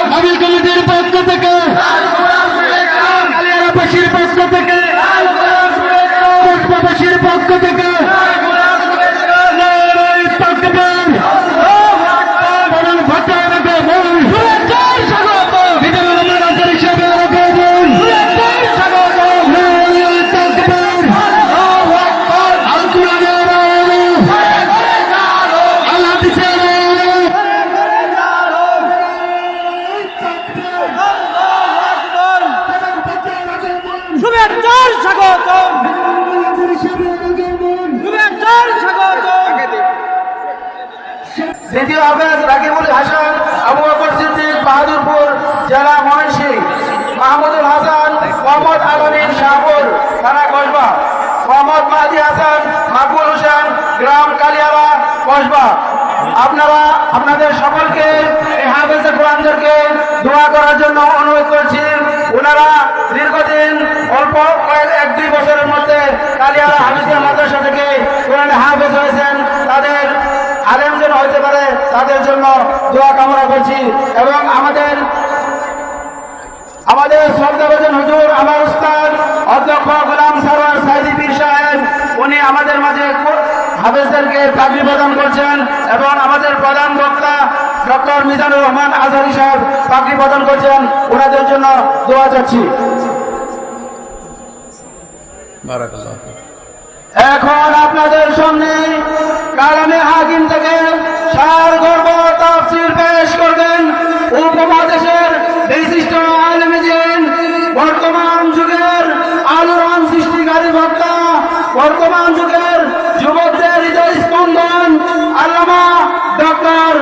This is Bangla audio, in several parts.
মাহফিল কমিটির পক্ষ থেকে, কালিয়ারাবাসীর পক্ষ থেকে, কসবাবাসীর পক্ষ থেকে দ্বিতীয় হাফেজ রাকিবুল হাসান আবু বকর সিদ্দিক বাহাদুরপুর জেলা ময়মনসিংহ, মাহমুদুল হাসান মোহাম্মদ আলমিন শাহপুর থানা কসবা, মোহাম্মদ মাহাদি হাসান মাকবুল হোসেন গ্রাম কালিয়ারা কসবা। আপনারা আপনাদের সকলকে এই হাফেজে কোরআনদেরকে দোয়া করার জন্য অনুরোধ করছি। ওনারা দীর্ঘদিন অল্প এক দুই বছরের মধ্যে কালিয়ারা হাফিজিয়া মাদ্রাসা থেকে কোরআনে হাফেজ হয়েছেন। তাদের আলেম যেন হইতে পারে তাদের জন্য দোয়া কামনা করছি। এবং আমাদের শ্রদ্ধাভাজন হুজুর আমার উস্তাদ অধ্যক্ষ গোলাম সরওয়ার সাইদি পীর সাহেব, উনি আমাদের মাঝে হাফেজদেরকে পাগড়ি প্রদান করছেন এবং আমাদের প্রধান বক্তা ডক্টর মিজানুর রহমান আজহারি সাহেব পাগড়ি প্রদান করছেন। ওনাদের জন্য দোয়া চাচ্ছি। এখন আপনাদের সামনে কালামে হাকিম থেকে সারগর্ভ তাফসীর পেশ করবেন উপমহাদেশের বিশিষ্ট আলেমে দ্বীন, বর্তমান যুগের আলোড়ন সৃষ্টিকারী বক্তা, বর্তমান যুগের যুবকদের হৃদয় স্পন্দন আল্লামা ডক্টর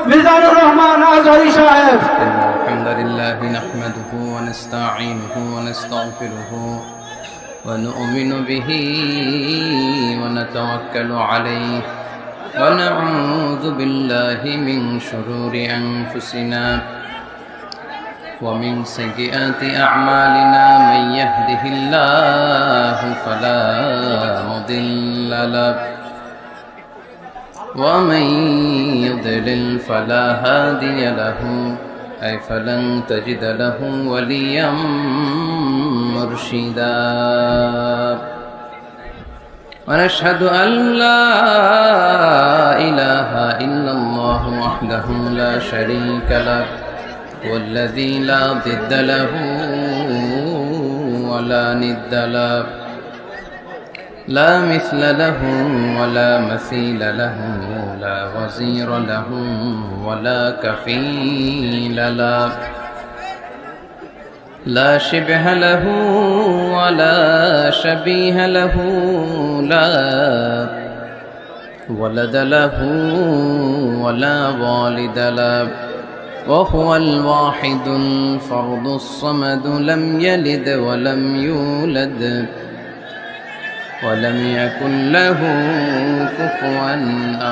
মিজানুর রহমান আজহারি সাহেব। আলহামদুলিল্লাহ নাহমাদুহু ওয়া নাস্তাঈনুহু ওয়া নাস্তাগফিরুহু ونؤمن به ونتوكل عليه ونعوذ بالله من شرور أنفسنا ومن سيئات أعمالنا من يهده الله فلا مضل له ومن يضلل فلا هادي له أي فلن تجد له وليا مرشدا ونشهد أن لا إله إلا الله وحده لا شريك له والذي لا ضد له ولا ند له لا مثل له ولا مثيل له لا وزير له ولا كفيل له لا شبه له ولا شبيه له لا ولد له ولا والد له وهو الواحد الفرد الصمد لم يلد ولم يولد ولم يكن له كفوا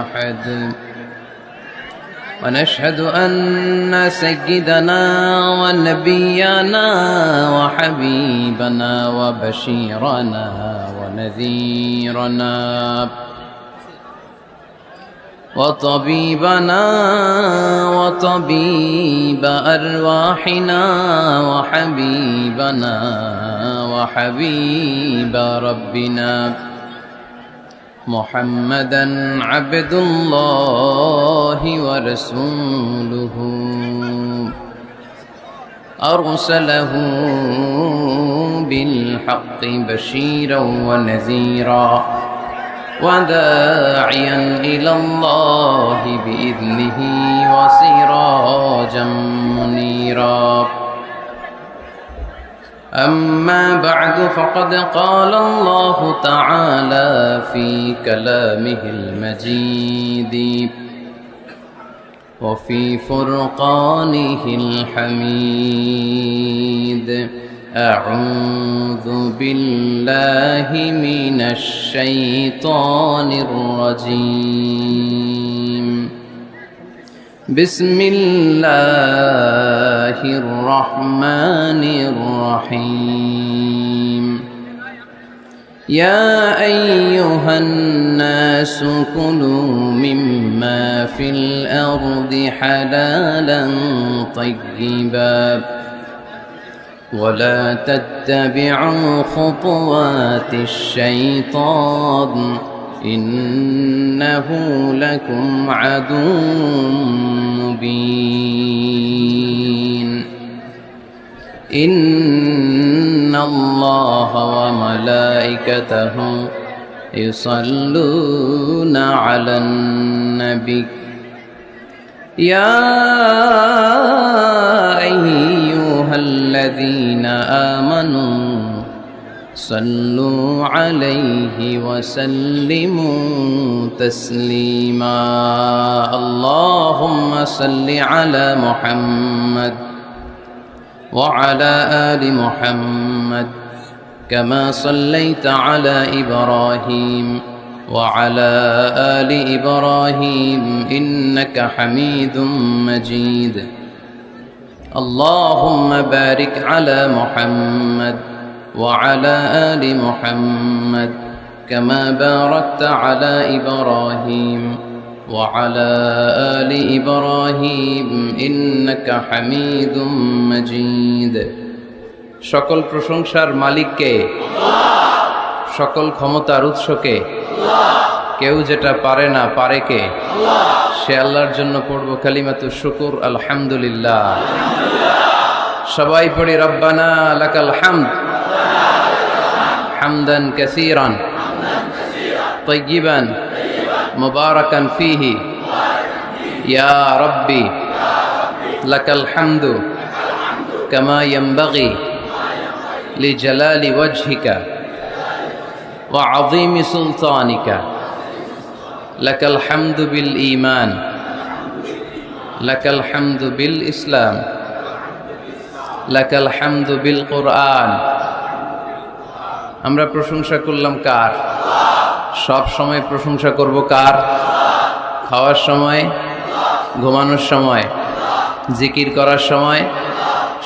أحد ونشهد أن سيدنا ونبينا وحبيبنا وبشيرنا ونذيرنا وطبيبنا وطبيب أرواحنا وحبيبنا وحبيب ربنا محمدا عبد الله ورسوله أرسله بالحق بشيرا ونذيرا وداعيا إلى الله بإذنه وسراجا منيرا أما بعد فقد قال الله تعالى في كلامه المجيد وفي فرقانه الحميد أعوذ بالله من الشيطان الرجيم بسم الله الرحمن الرحيم يا أيها الناس كلوا مما في الأرض حلالا طيبا ولا تتبعوا خطوات الشيطان إنه لكم عدو مبين إن الله وملائكته يصلون على النبي يا أيها الذين آمنوا صلوا عليه وسلموا تسليما اللهم صل على محمد وعلى آل محمد كما صليت على إبراهيم وعلى آل إبراهيم إنك حميد مجيد اللهم بارك على محمد وعلى آل محمد كما باركت على إبراهيم وعلى آل إبراهيم إنك حميد مجيد সকল প্রশংসার মালিককে সকল ক্ষমতার উৎসকে কেউ যেটা পারে না পারে কে সে আল্লাহর জন্য পড়ব কালিমাতু শুকুর আলহামদুলিল্লাহ সবাই পড়ি রব্বানা লাকাল হামদ হামদান কাসীরান তাইয়িবান মুবারাকান ফীহি ইয়া রাব্বি লাকাল হামদু কামা ইয়ানবাগি লিজালালি ওয়াজহিকা ওয়া আযীমি সুলতানিকা লাকাল হামদু বিল ঈমান লাকাল হামদু বিল ইসলাম লাকাল হামদু বিল কুরআন আমরা প্রশংসা করলাম কার সব সময় প্রশংসা করব কার খাওয়ার সময় ঘুমানোর সময় জিকির করার সময়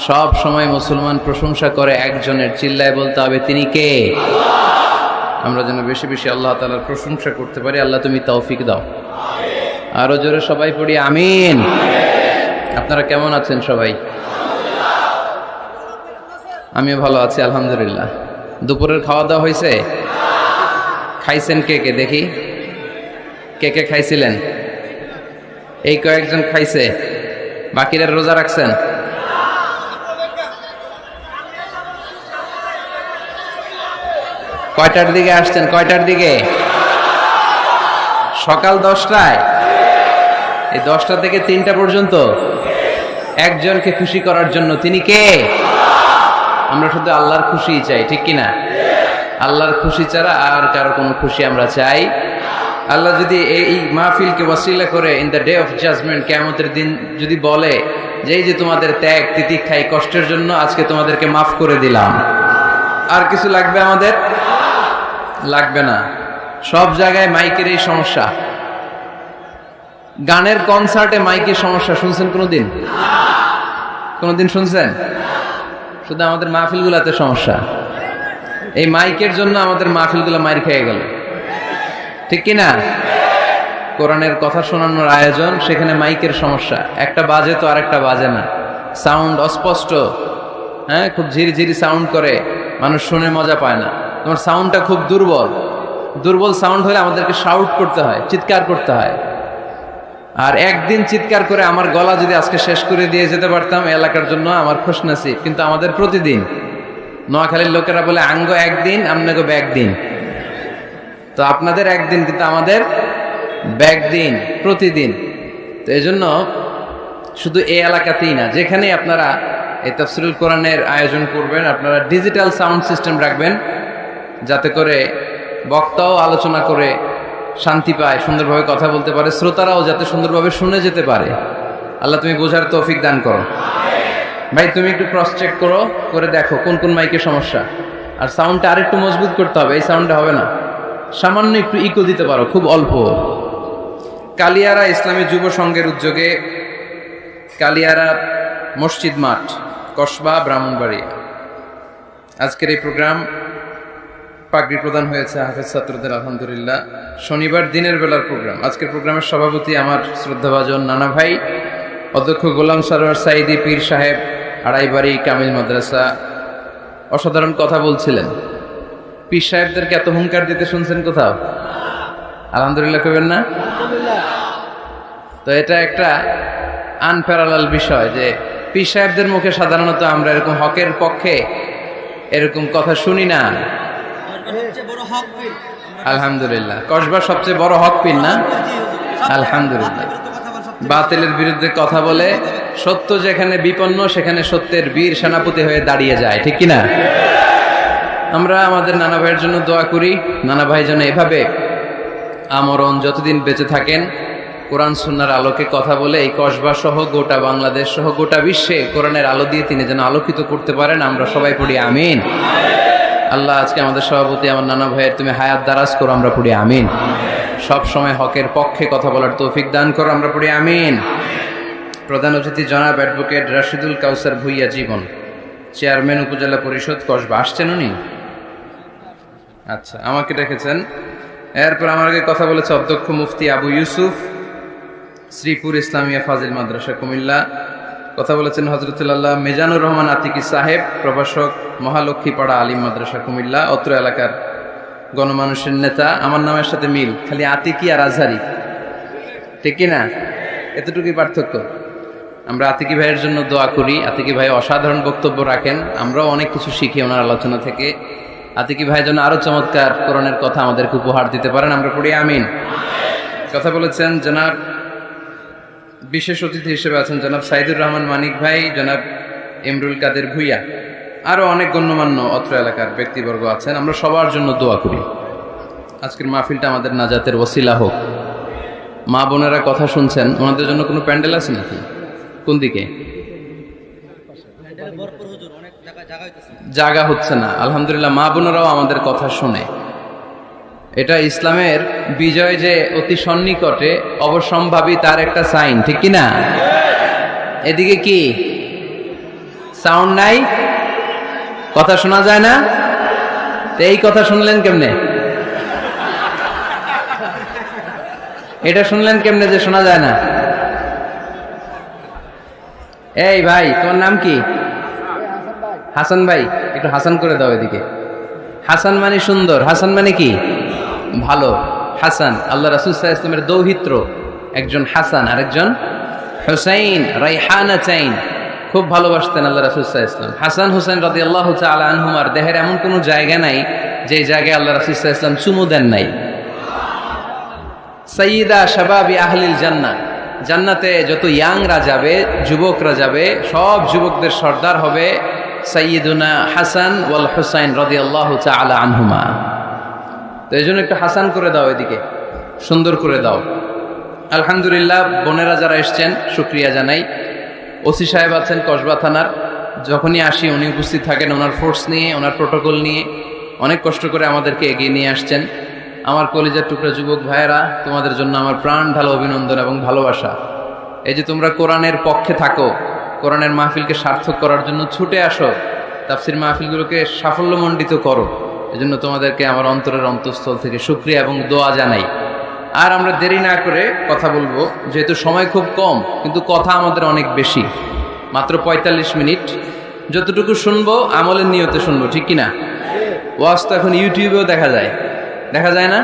সব সময় মুসলমান প্রশংসা করে একজনের চিল্লায় বলতে হবে তিনি কে আমরা যেন বেশি বেশি আল্লাহ তাআলার প্রশংসা করতে পারি আল্লাহ তুমি তৌফিক দাও আরো জোরে সবাই পড়ি আমিন আপনারা কেমন আছেন সবাই আমিও ভালো আছি আলহামদুলিল্লাহ দুপুরের খাওয়া দাওয়া হয়েছে খাইছেন কে কে দেখি কে কে খাইছিলেন এই কয়েকজন খাইছে বাকিরা রোজা রাখছেন কয়টার দিকে আসছেন কয়টার দিকে সকাল 10টায় এই 10টা থেকে 3টা পর্যন্ত একজনকে খুশি করার জন্য তিনি কে আমরা শুধু আল্লাহর খুশিই চাই ঠিক কিনা আল্লাহর খুশি ছাড়া আর কারো কোনো খুশি আমরা চাই আল্লাহ যদি এই মাহফিলকে ওয়াসিলা করে in the day of judgement কিয়ামতের দিন যদি বলে যে এই যে তোমাদের ত্যাগ তিতিক্ষাই কষ্টের জন্য আজকে তোমাদেরকে মাফ করে দিলাম আর কিছু লাগবে আমাদের লাগবে না সব জায়গায় মাইকের এই সমস্যা গানের কনসার্টে মাইকের সমস্যা শুনছেন কোনোদিন শুনছেন শুধু আমাদের মাহফিলগুলোতে সমস্যা এই মাইকের জন্য আমাদের মাহফিলগুলো মাইর খেয়ে গেল ঠিক কিনা কোরআনের কথা শোনানোর আয়োজন সেখানে মাইকের সমস্যা একটা বাজে তো আরেকটা বাজে না সাউন্ড অস্পষ্ট হ্যাঁ খুব ঝিরিঝিরি সাউন্ড করে মানুষ শুনে মজা পায় না তোমার সাউন্ডটা খুব দুর্বল সাউন্ড হলে আমাদেরকে শাউট করতে হয় চিৎকার করতে হয় আর একদিন চিৎকার করে আমার গলা যদি আজকে শেষ করে দিয়ে যেতে পারতাম এলাকার জন্য আমার খুশনসিব কিন্তু আমাদের প্রতিদিন নোয়াখালীর লোকেরা বলে আঙ্গ একদিন আমনাগো ব্যাগ দিন তো আপনাদের একদিন কিন্তু আমাদের ব্যাগ দিন প্রতিদিন তো এই জন্য শুধু এই এলাকাতেই না যেখানেই আপনারা এই তাফসীরুল কোরআনের আয়োজন করবেন আপনারা ডিজিটাল সাউন্ড সিস্টেম রাখবেন যাতে করে বক্তাও আলোচনা করে শান্তি পায় সুন্দরভাবে কথা বলতে পারে শ্রোতারাও যাতে সুন্দরভাবে শুনে যেতে পারে আল্লাহ তুমি বোঝার তৌফিক দান করো ভাই তুমি একটু ক্রস চেক করে দেখো কোন কোন মাইকের সমস্যা আর সাউন্ডটা আরেকটু মজবুত করতে হবে এই সাউন্ডটা হবে না সামান্য একটু ইকো দিতে পারো খুব অল্প কালিয়ারা ইসলামী যুব সংঘের উদ্যোগে কালিয়ারা মসজিদ মাঠ কসবা ব্রাহ্মণবাড়িয়া আজকের এই প্রোগ্রাম পাগড়ি প্রদান হয়েছে হাফেজ ছাত্রদের, আলহামদুলিল্লাহ। শনিবার দিনের বেলার প্রোগ্রাম। আজকের প্রোগ্রামের সভাপতি আমার শ্রদ্ধাভাজন নানা ভাই অধ্যক্ষ গোলাম সারোয়ার সাইদি পীর সাহেব, আড়াইবাড়ি কামিল মাদ্রাসা। অসাধারণ কথা বলছিলেন। পীর সাহেবদেরকে এত হুঙ্কার দিতে শুনছেন কোথাও? আলহামদুলিল্লাহ কইবেন না? তো এটা একটা আনপ্যারালাল বিষয় যে পীর সাহেবদের মুখে সাধারণত আমরা এরকম হকের পক্ষে এরকম কথা শুনি না। আলহামদুলিল্লাহ, কসবা সবচেয়ে বড় হক পীর না? আলহামদুলিল্লাহ। বাতিলের বিরুদ্ধে কথা বলে সত্য যেখানে বিপন্ন সেখানে সত্যের বীর সেনাপতি হয়ে দাঁড়িয়ে যায়, ঠিক কিনা? আমরা আমাদের নানা ভাইয়ের জন্য দোয়া করি। নানা ভাই যেন এভাবে আমরণ যতদিন বেঁচে থাকেন কোরআন সুন্নাহর আলোকে কথা বলে এই কসবা সহ গোটা বাংলাদেশ সহ গোটা বিশ্বে কোরআনের আলো দিয়ে তিনি যেন আলোকিত করতে পারেন। আমরা সবাই পড়ি আমিন। আল্লাহ আজকে আমাদের সভাপতি আমার নানা ভাইয়ের তুমি হায়াত দারাজ করো, আমরা পড়ি আমিন। সব সময় হকের পক্ষে কথা বলার তৌফিক দান করো, আমরা পড়ি আমিন। প্রধান অতিথি জনাব অ্যাডভোকেট রাশিদুল কাউসার ভুইয়া জীবন, চেয়ারম্যান উপজেলা পরিষদ কসবা। আসছেন উনি? আচ্ছা, আমাকে ডেকেছেন। এরপর আমার আগে কথা বলেছে অধ্যক্ষ মুফতি আবু ইউসুফ, শ্রীপুর ইসলামিয়া ফাজিল মাদ্রাসা কুমিল্লা। কথা বলেছেন হযরতুল্লাহ মিজানুর রহমান আতিকি সাহেব, প্রভাষক মহালক্ষ্মীপাড়া আলিম মাদ্রাসা কুমিল্লা। অত্র এলাকার গণমানুষের নেতা। আমার নামের সাথে মিল, খালি আতিকি আর আজহারি, ঠিক কিনা? এতটুকুই পার্থক্য। আমরা আতিকি ভাইয়ের জন্য দোয়া করি। আতিকি ভাই অসাধারণ বক্তব্য রাখেন, আমরাও অনেক কিছু শিখি ওনার আলোচনা থেকে। আতিকি ভাই যেন আরো চমৎকার কোরআনের কথা আমাদেরকে উপহার দিতে পারেন, আমরা পড়ি আমিন। কথা বলেছেন জনাব বিশেষ অতিথি হিসেবে আছেন জনাব সাইদুর রহমান মানিক ভাই, জনাব ইমরুল কাদের ভুইয়া, আরো অনেক গণ্যমান্য অত্র এলাকার ব্যক্তিবর্গ আছেন। আমরা সবার জন্য দোয়া করি আজকের মাহফিলটা আমাদের নাজাতের ওসিলা হোক। মা বোনেরা কথা শুনছেন, ওনাদের জন্য কোনো প্যান্ডেল আছে নাকি? কোন দিকে? জায়গা হচ্ছে না। আলহামদুলিল্লাহ, মা বোনেরাও আমাদের কথা শুনে। এটা ইসলামের বিজয় যে অতি সন্নিকটে অবশ্যম্ভাবী তার একটা সাইন, ঠিক কিনা? এদিকে কি সাউন্ড নাই? কথা শোনা যায় না? এই কথা শুনলেন কেমনে? এটা শুনলেন কেমনে যে শোনা যায় না? এই ভাই, তোমার নাম কি? হাসান ভাই, একটু হাসান করে দাও এদিকে। হাসান মানে সুন্দর, হাসান মানে কি? ভালো। হাসান আল্লাহ রাসূল সাল্লাল্লাহু আলাইহি ওয়াসাল্লামের দৌহিত্র, একজন হাসান আর একজন হুসাইন, রাইহানা চাইন, খুব ভালোবাসতেন আল্লাহ রাসূল সাল্লাল্লাহু আলাইহি ওয়াসাল্লাম। হাসান হুসাইন রাদিয়াল্লাহু তাআলা আনহুমার দেহের এমন কোনো জায়গা নাই যে জায়গায় আল্লাহ রাসূল সাল্লাল্লাহু আলাইহি ওয়াসাল্লাম চুমু দেন নাই। সাইয়্যিদা শাবাবি আহলিল জান্নাহ, জান্নাতে যত ইয়াংরা যাবে, যুবকরা যাবে, সব যুবকদের সর্দার হবে সাইয়্যিদুনা হাসান ওয়াল হুসাইন রাদিয়াল্লাহু তাআলা আনহুমা। তো এই জন্য একটু হাসান করে দাও, এদিকে সুন্দর করে দাও। আলহামদুলিল্লাহ, বোনেরা যারা এসছেন শুকরিয়া জানাই। ওসি সাহেব আছেন কসবা থানার, যখনই আসি উনি উপস্থিত থাকেন ওনার ফোর্স নিয়ে, ওনার প্রোটোকল নিয়ে, অনেক কষ্ট করে আমাদেরকে এগিয়ে নিয়ে আসছেন। আমার কলিজার টুকরা যুবক ভাইয়েরা, তোমাদের জন্য আমার প্রাণ ঢালা অভিনন্দন এবং ভালোবাসা। এই যে তোমরা কোরআনের পক্ষে থাকো, কোরআনের মাহফিলকে সার্থক করার জন্য ছুটে আসো, তাফসির মাহফিলগুলোকে সাফল্যমণ্ডিত করো, এজন্য তোমাদেরকে আমার অন্তরের অন্তঃস্থল থেকে শুকরিয়া এবং দোয়া জানাই। আর আমরা দেরি না করে কথা বলবো, যেহেতু সময় খুব কম কিন্তু কথা আমাদের অনেক বেশি, মাত্র 45 মিনিট। যতটুকু শুনবো আমলের নিয়তে শুনবো, ঠিক কিনা? ওয়াজ তো এখন ইউটিউবেও দেখা যায়, দেখা যায় না?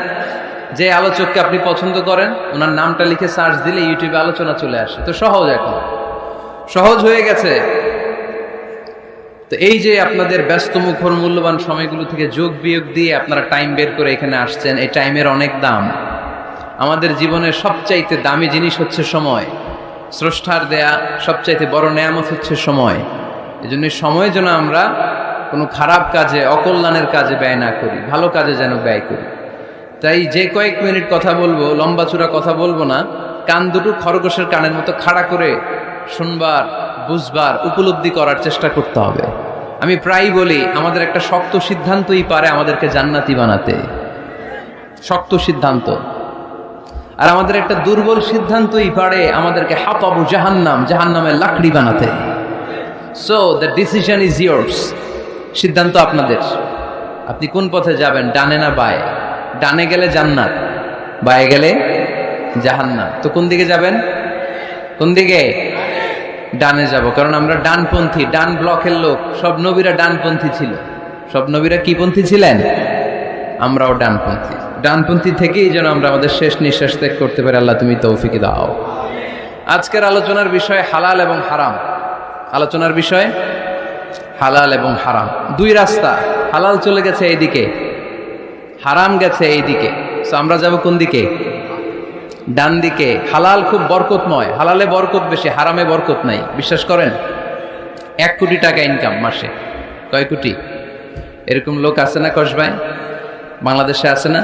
যে আলোচককে আপনি পছন্দ করেন ওনার নামটা লিখে সার্চ দিলে ইউটিউবে আলোচনা চলে আসে। তো সহজ, এখন সহজ হয়ে গেছে। তো এই যে আপনাদের ব্যস্ত মুখর মূল্যবান সময়গুলো থেকে যোগ বিয়োগ দিয়ে আপনারা টাইম বের করে এখানে আসছেন, এই টাইমের অনেক দাম। আমাদের জীবনের সবচাইতে দামি জিনিস হচ্ছে সময়। স্রষ্টার দেয়া সবচাইতে বড় নেয়ামত হচ্ছে সময়। এই জন্য সময় যেন আমরা কোনো খারাপ কাজে, অকল্যাণের কাজে ব্যয় না করি, ভালো কাজে যেন ব্যয় করি। তাই যে কয়েক মিনিট কথা বলবো, লম্বা চূড়া কথা বলবো না, কান দুটো খরগোশের কানের মতো খাড়া করে শুনবার, বুঝবার, উপলব্ধি করার চেষ্টা করতে হবে। আমি প্রায়ই বলি, আমাদের একটা শক্ত সিদ্ধান্তই পারে আমাদেরকে জান্নাতি বানাতে, শক্ত সিদ্ধান্ত। আর আমাদের একটা দুর্বল সিদ্ধান্তই পারে আমাদেরকে হাতাবু জাহান্নাম, জাহান্নামের লাকড়ি বানাতে। So the decision is years, সিদ্ধান্ত আপনাদের। আপনি কোন পথে যাবেন, ডানে না বায়ে? ডানে গেলে জান্নাত, বায়ে গেলে জাহান্নাম। তো কোন দিকে যাবেন? কোন দিকে? ডানে যাব, কারণ আমরা ডানপন্থী, ডান ব্লকের লোক। সব নবীরা ডানপন্থী ছিল। সব নবীরা কি পন্থী ছিলেন? আমরাও ডানপন্থী। ডানপন্থী থেকেই যেন আমরা আমাদের শেষ নিঃশ্বাস ত্যাগ করতে পারি। আল্লাহ তুমি তৌফিক দাও। আজকের আলোচনার বিষয় হালাল এবং হারাম। আলোচনার বিষয় হালাল এবং হারাম। দুই রাস্তা, হালাল চলে গেছে এইদিকে, হারাম গেছে এইদিকে। তো আমরা যাব কোন দিকে? ডান দিকে। হালাল খুব বরকতময়, হালালে বরকত বেশি, হারামে বরকত নাই। বিশ্বাস করেন? 1 কোটি টাকা ইনকাম মাসে। কয় কোটি? এরকম লোক আছে না কসবায়? বাংলাদেশে আছে না?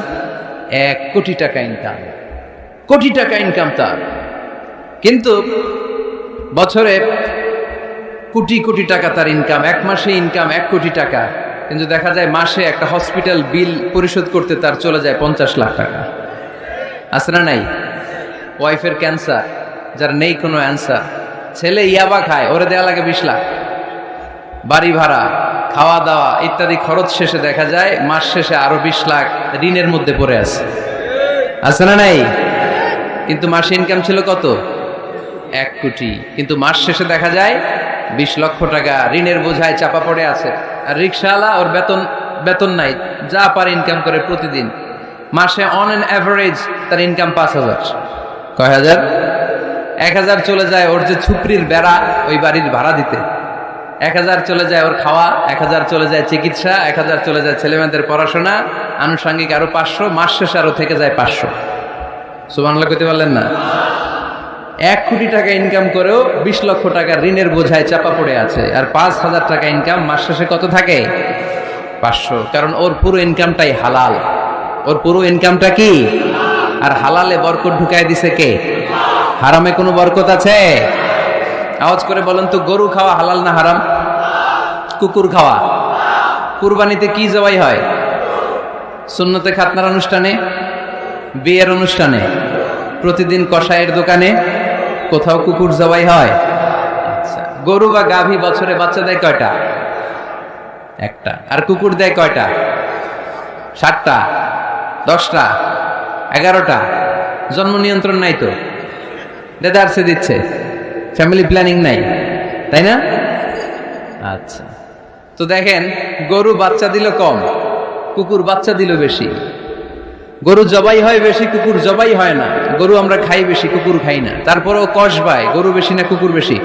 1 কোটি টাকা ইনকাম, কোটি টাকা ইনকাম তার। কিন্তু বছরে কোটি কোটি টাকা তার ইনকাম, 1 মাসে ইনকাম 1 কোটি টাকা। কিন্তু দেখা যায় মাসে একটা হসপিটাল বিল পরিশোধ করতে তার চলে যায় 50 লাখ টাকা। আছে না নাই? ওয়াইফের ক্যান্সার, যার নেই কোনো অ্যান্সার। ছেলে ইয়াবা খায়, ওরে দেয়া লাগে 20 লাখ। বাড়ি ভাড়া, খাওয়া দাওয়া ইত্যাদি খরচ শেষে দেখা যায় মাস শেষে আরো 20 লাখ ঋণের মধ্যে পড়ে আছে না নাই? কিন্তু মাসে ইনকাম ছিল কত? 1 কোটি। কিন্তু মাস শেষে দেখা যায় 20 লক্ষ টাকা ঋণের বোঝায় চাপা পড়ে আছে। আর রিক্সাওয়ালা, ওর বেতন নাই, যা পারে ইনকাম করে প্রতিদিন। মাসে অন অ্যান অ্যাভারেজ তার ইনকাম 5,000। কয় হাজার? 1,000 চলে যায় ওর যে ছুপড়ির বেড়া, ওই বাড়ির ভাড়া দিতে। 1,000 চলে যায় ওর খাওয়া, 1,000 চলে যায় চিকিৎসা, 1,000 চলে যায় ছেলেমেয়েদের পড়াশোনা, আনুষঙ্গিক আরো 500, মাস শেষে আরো থেকে যায় 500। সুবহানাল্লাহ কইতে পারলেন না? 1 কোটি টাকা ইনকাম করেও 20 লক্ষ টাকার ঋণের বোঝায় চাপা পড়ে আছে। আর 5,000 টাকা ইনকাম, মাস শেষে কত থাকে? 500। কারণ ওর পুরো ইনকামটাই হালাল। ওর পুরো ইনকামটা কি? আর হালালে বরকত ঢুকায় দিছে কে? হারামে কোনো বরকত আছে? আওয়াজ করে বলেন তো, গরু খাওয়া হালাল না হারাম? কুকুর খাওয়া? কুরবানিতে কি জবাই হয়? সুন্নতে খাতনার অনুষ্ঠানে, বিয়ের অনুষ্ঠানে, প্রতিদিন কসাইয়ের দোকানে, কোথাও কুকুর জবাই হয়? আচ্ছা, গরু বা গাভী বছরে বাচ্চা দেয় কয়টা? একটা। আর কুকুর দেয় কয়টা? 7টা, 10টা, 11টা। জন্ম নিয়ন্ত্রণ নাই তো, দেদারসে দিচ্ছে, ফ্যামিলি প্ল্যানিং নাই, তাই না? আচ্ছা, তো দেখেন, গরু বাচ্চা দিল কম, কুকুর বাচ্চা দিল বেশি। গরু জবাই হয় বেশি, কুকুর জবাই হয় না। গরু আমরা খাই বেশি, কুকুর খাই না। তারপরেও কসবায় গরু বেশি না কুকুর বেশি?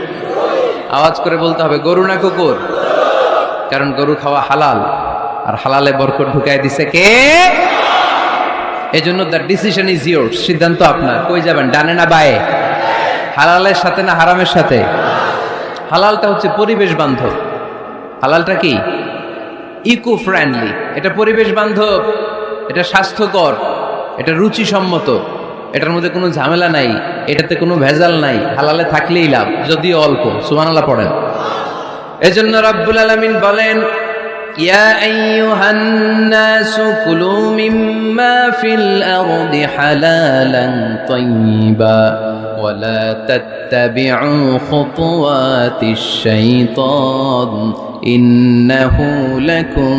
আওয়াজ করে বলতে হবে, গরু না কুকুর? কারণ গরু খাওয়া হালাল, আর হালালে বরকত ঢুকাই দিছে কে? এজন্য দ্য ডিসিশন ইজ ইয়োরস। সিদ্ধান্ত আপনার। কই যাবেন, ডানে না বায়ে? হালালের সাথে না হারামের সাথে? হালালটা হচ্ছে পরিবেশ বান্ধব। হালালটা কি? Eco friendly. এটা পরিবেশ বান্ধব, এটা স্বাস্থ্যকর, এটা রুচিসম্মত, এটার মধ্যে কোনো ঝামেলা নাই, এটাতে কোনো ভেজাল নাই। হালালে থাকলেই লাভ, যদিও অল্প। সুবহানাল্লাহ পড়েন। এজন্য রাব্বুল আলামিন বলেন, ইয়া আইয়ুহান নাসু কুলু মিম্মা ফিল আরদি হালালান তাইয়্যিবা ওয়া লা তাত্তাবিউ খুতুওয়াতিশ শাইতান ইন্নাহু লাকুম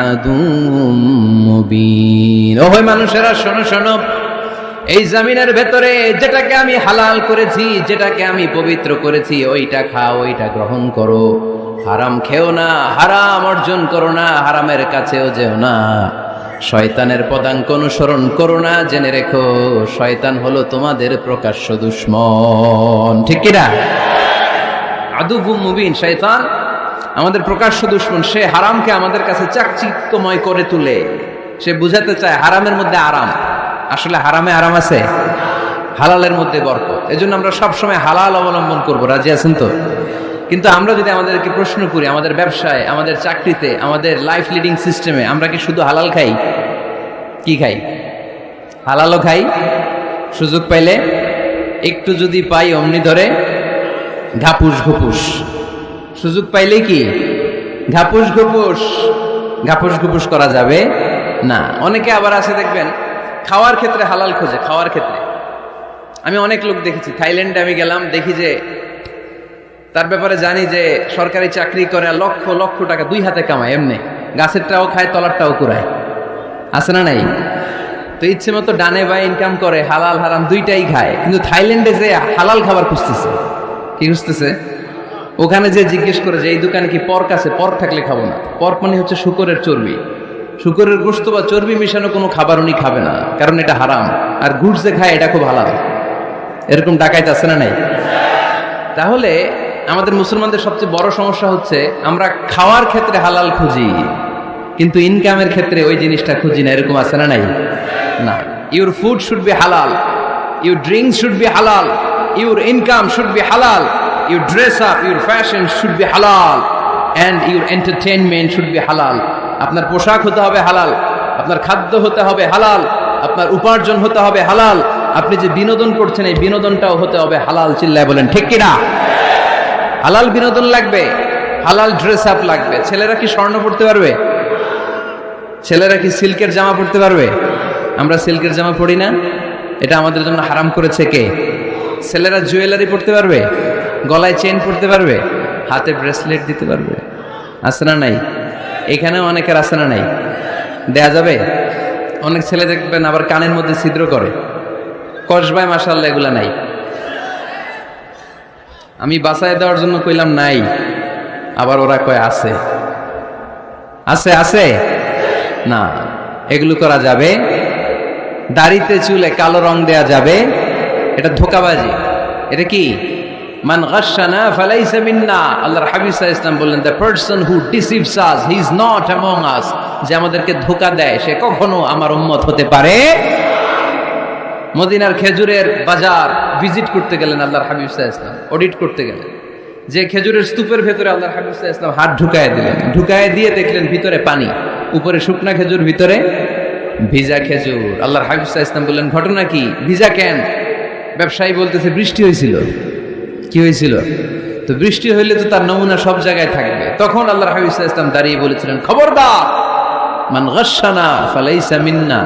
আদুউম মুবিন। ওহে মানুষেরা, শোনো শোনো, এই জমিনের ভেতরে যেটাকে আমি হালাল করেছি, যেটাকে আমি পবিত্র করেছি, ওইটা খাও, ওইটা গ্রহণ করো। হারাম খেও না, হারাম অর্জন করো না, হারামের কাছেও যেও না। শয়তানের পদাঙ্ক অনুসরণ করো না। জেনে রেখো, শয়তান হলো তোমাদের প্রকাশ্য দুশমন। ঠিক কিনা? আদুউম মুবিন। শয়তান আমাদের প্রকাশ্য দুশমন। সে হারামকে আমাদের কাছে চাকচিক্যময় করে তুলে। সে বুঝাতে চায় হারামের মধ্যে আরাম। আসলে হারামে আরাম আছে, হালালের মধ্যে বরকত। এজন্য আমরা সবসময় হালাল অবলম্বন করব। রাজি আছেন তো? কিন্তু আমরা যদি আমাদেরকে প্রশ্ন করি, আমাদের ব্যবসায়, আমাদের চাকরিতে, আমাদের লাইফ লিডিং সিস্টেমে আমরা কি শুধু হালাল খাই? কি খাই? হালালও খাই, সুযোগ পাইলে একটু যদি পাই অমনি ধরে ঘাপুস ঘুপুস। সুযোগ পাইলে কি ঘাপুস ঘুপুস? ঘাপুস ঘুপুস করা যাবে না। অনেকে আবার আছে দেখবেন, খাওয়ার ক্ষেত্রে হালাল খোঁজে। খাওয়ার ক্ষেত্রে আমি অনেক লোক দেখেছি। থাইল্যান্ডে আমি গেলাম, দেখি যে তার ব্যাপারে জানি যে সরকারি চাকরি করে, লক্ষ লক্ষ টাকা 2 হাতে কামায় এমনি। গাছেরটাও খায়, তলারটাও কুড়ায়, আছে না নাই? তো ইচ্ছে মতো ডানে বাই ইনকাম করে, হালাল হারাম দুইটাই খায়। কিন্তু থাইল্যান্ডে যে হালাল খাবার খুঁজতেছে, কি খুঁজতেছে? ওখানে যে জিজ্ঞেস করে যে এই দোকানে কি পর্ক আছে, পর্ক থাকলে খাবো না। পর্ক মানে হচ্ছে শুকরের চর্বি, শুকরের গোশত বা চর্বি মিশানো কোনো খাবার উনি খাবে না, কারণ এটা হারাম। আর গুড় যে খায় এটা খুব হালাল। এরকম ডাকাইতে আছে না নাই? তাহলে আমাদের মুসলমানদের সবচেয়ে বড় সমস্যা হচ্ছে আমরা খাওয়ার ক্ষেত্রে হালাল খুঁজি, কিন্তু ইনকামের ক্ষেত্রে ওই জিনিসটা খুঁজি না। এরকম আছে না নাই? না। Your food should be halal, your drinks should be halal, your income should be halal, your dress up, your fashion should be halal, and your entertainment should be halal. আপনার পোশাক হতে হবে হালাল, আপনার খাদ্য হতে হবে হালাল, আপনার উপার্জন হতে হবে হালাল, আপনি যে বিনোদন করছেন এই বিনোদনটাও হতে হবে হালাল। চিল্লায় বলেন ঠিক কিনা? হালাল বিনোদন লাগবে, হালাল ড্রেস আপ লাগবে। ছেলেরা কি স্বর্ণ পড়তে পারবে? ছেলেরা কি সিল্কের জামা পড়তে পারবে? আমরা সিল্কের জামা পড়ি না, এটা আমাদের জন্য হারাম করেছে কে? ছেলেরা জুয়েলারি পড়তে পারবে? গলায় চেন পড়তে পারবে? হাতে ব্রেসলেট দিতে পারবে? আছে না নাই? এখানেও অনেকের আছে না নাই? দেয়া যাবে? অনেক ছেলে দেখবেন আবার কানের মধ্যে ছিদ্র করে, কসবায়, মাশাআল্লাহ এগুলা নাই। আমি বাঁচায় দেওয়ার জন্য কইলাম নাই, আবার ওরা কয় আছে। আছে আছে না, এগুলো করা যাবে? দাড়িতে চুলে কালো রং দেয়া যাবে? এটা ধোঁকাবাজি। এটা কি? মান গাশশানা ফালাইসা মিন্না। আল্লাহর হাবিব সাল্লাল্লাহু আলাইহি ওয়াসাল্লাম বললেন, the person who deceives us he is not among আস। যে আমাদেরকে ধোঁকা দেয় সে কখনো আমার উম্মত হতে পারে। মদিনার খেজুরের বাজার ভিজিট করতে গেলেন আল্লাহর হাবিব সাল্লাল্লাহু আলাইহি ওয়াসাল্লাম, অডিট করতে গেলেন। যে খেজুরের স্তূপের ভেতরে আল্লাহর হাবিব সাল্লাল্লাহু আলাইহি ওয়াসাল্লাম হাত ঢুকায় দিলেন, ঢুকায় দিয়ে দেখলেন ভিতরে পানি, উপরে শুকনা খেজুর, ভিতরে ভিজা খেজুর। আল্লাহর হাবিব সাল্লাল্লাহু আলাইহি ওয়াসাল্লাম বললেন, ঘটনা কি? ভিজা কেন? ব্যবসায়ী বলতেছে বৃষ্টি হয়েছিল। কি হয়েছিল? তো বৃষ্টি হইলে তো তার নমুনা সব জায়গায় থাকবে। তখন আল্লাহর হাবিব সাল্লাল্লাহু আলাইহি ওয়াসাল্লাম দাঁড়িয়ে বলেছিলেন, খবরদার, মান গাশশানা ফালাইসা মিন্না।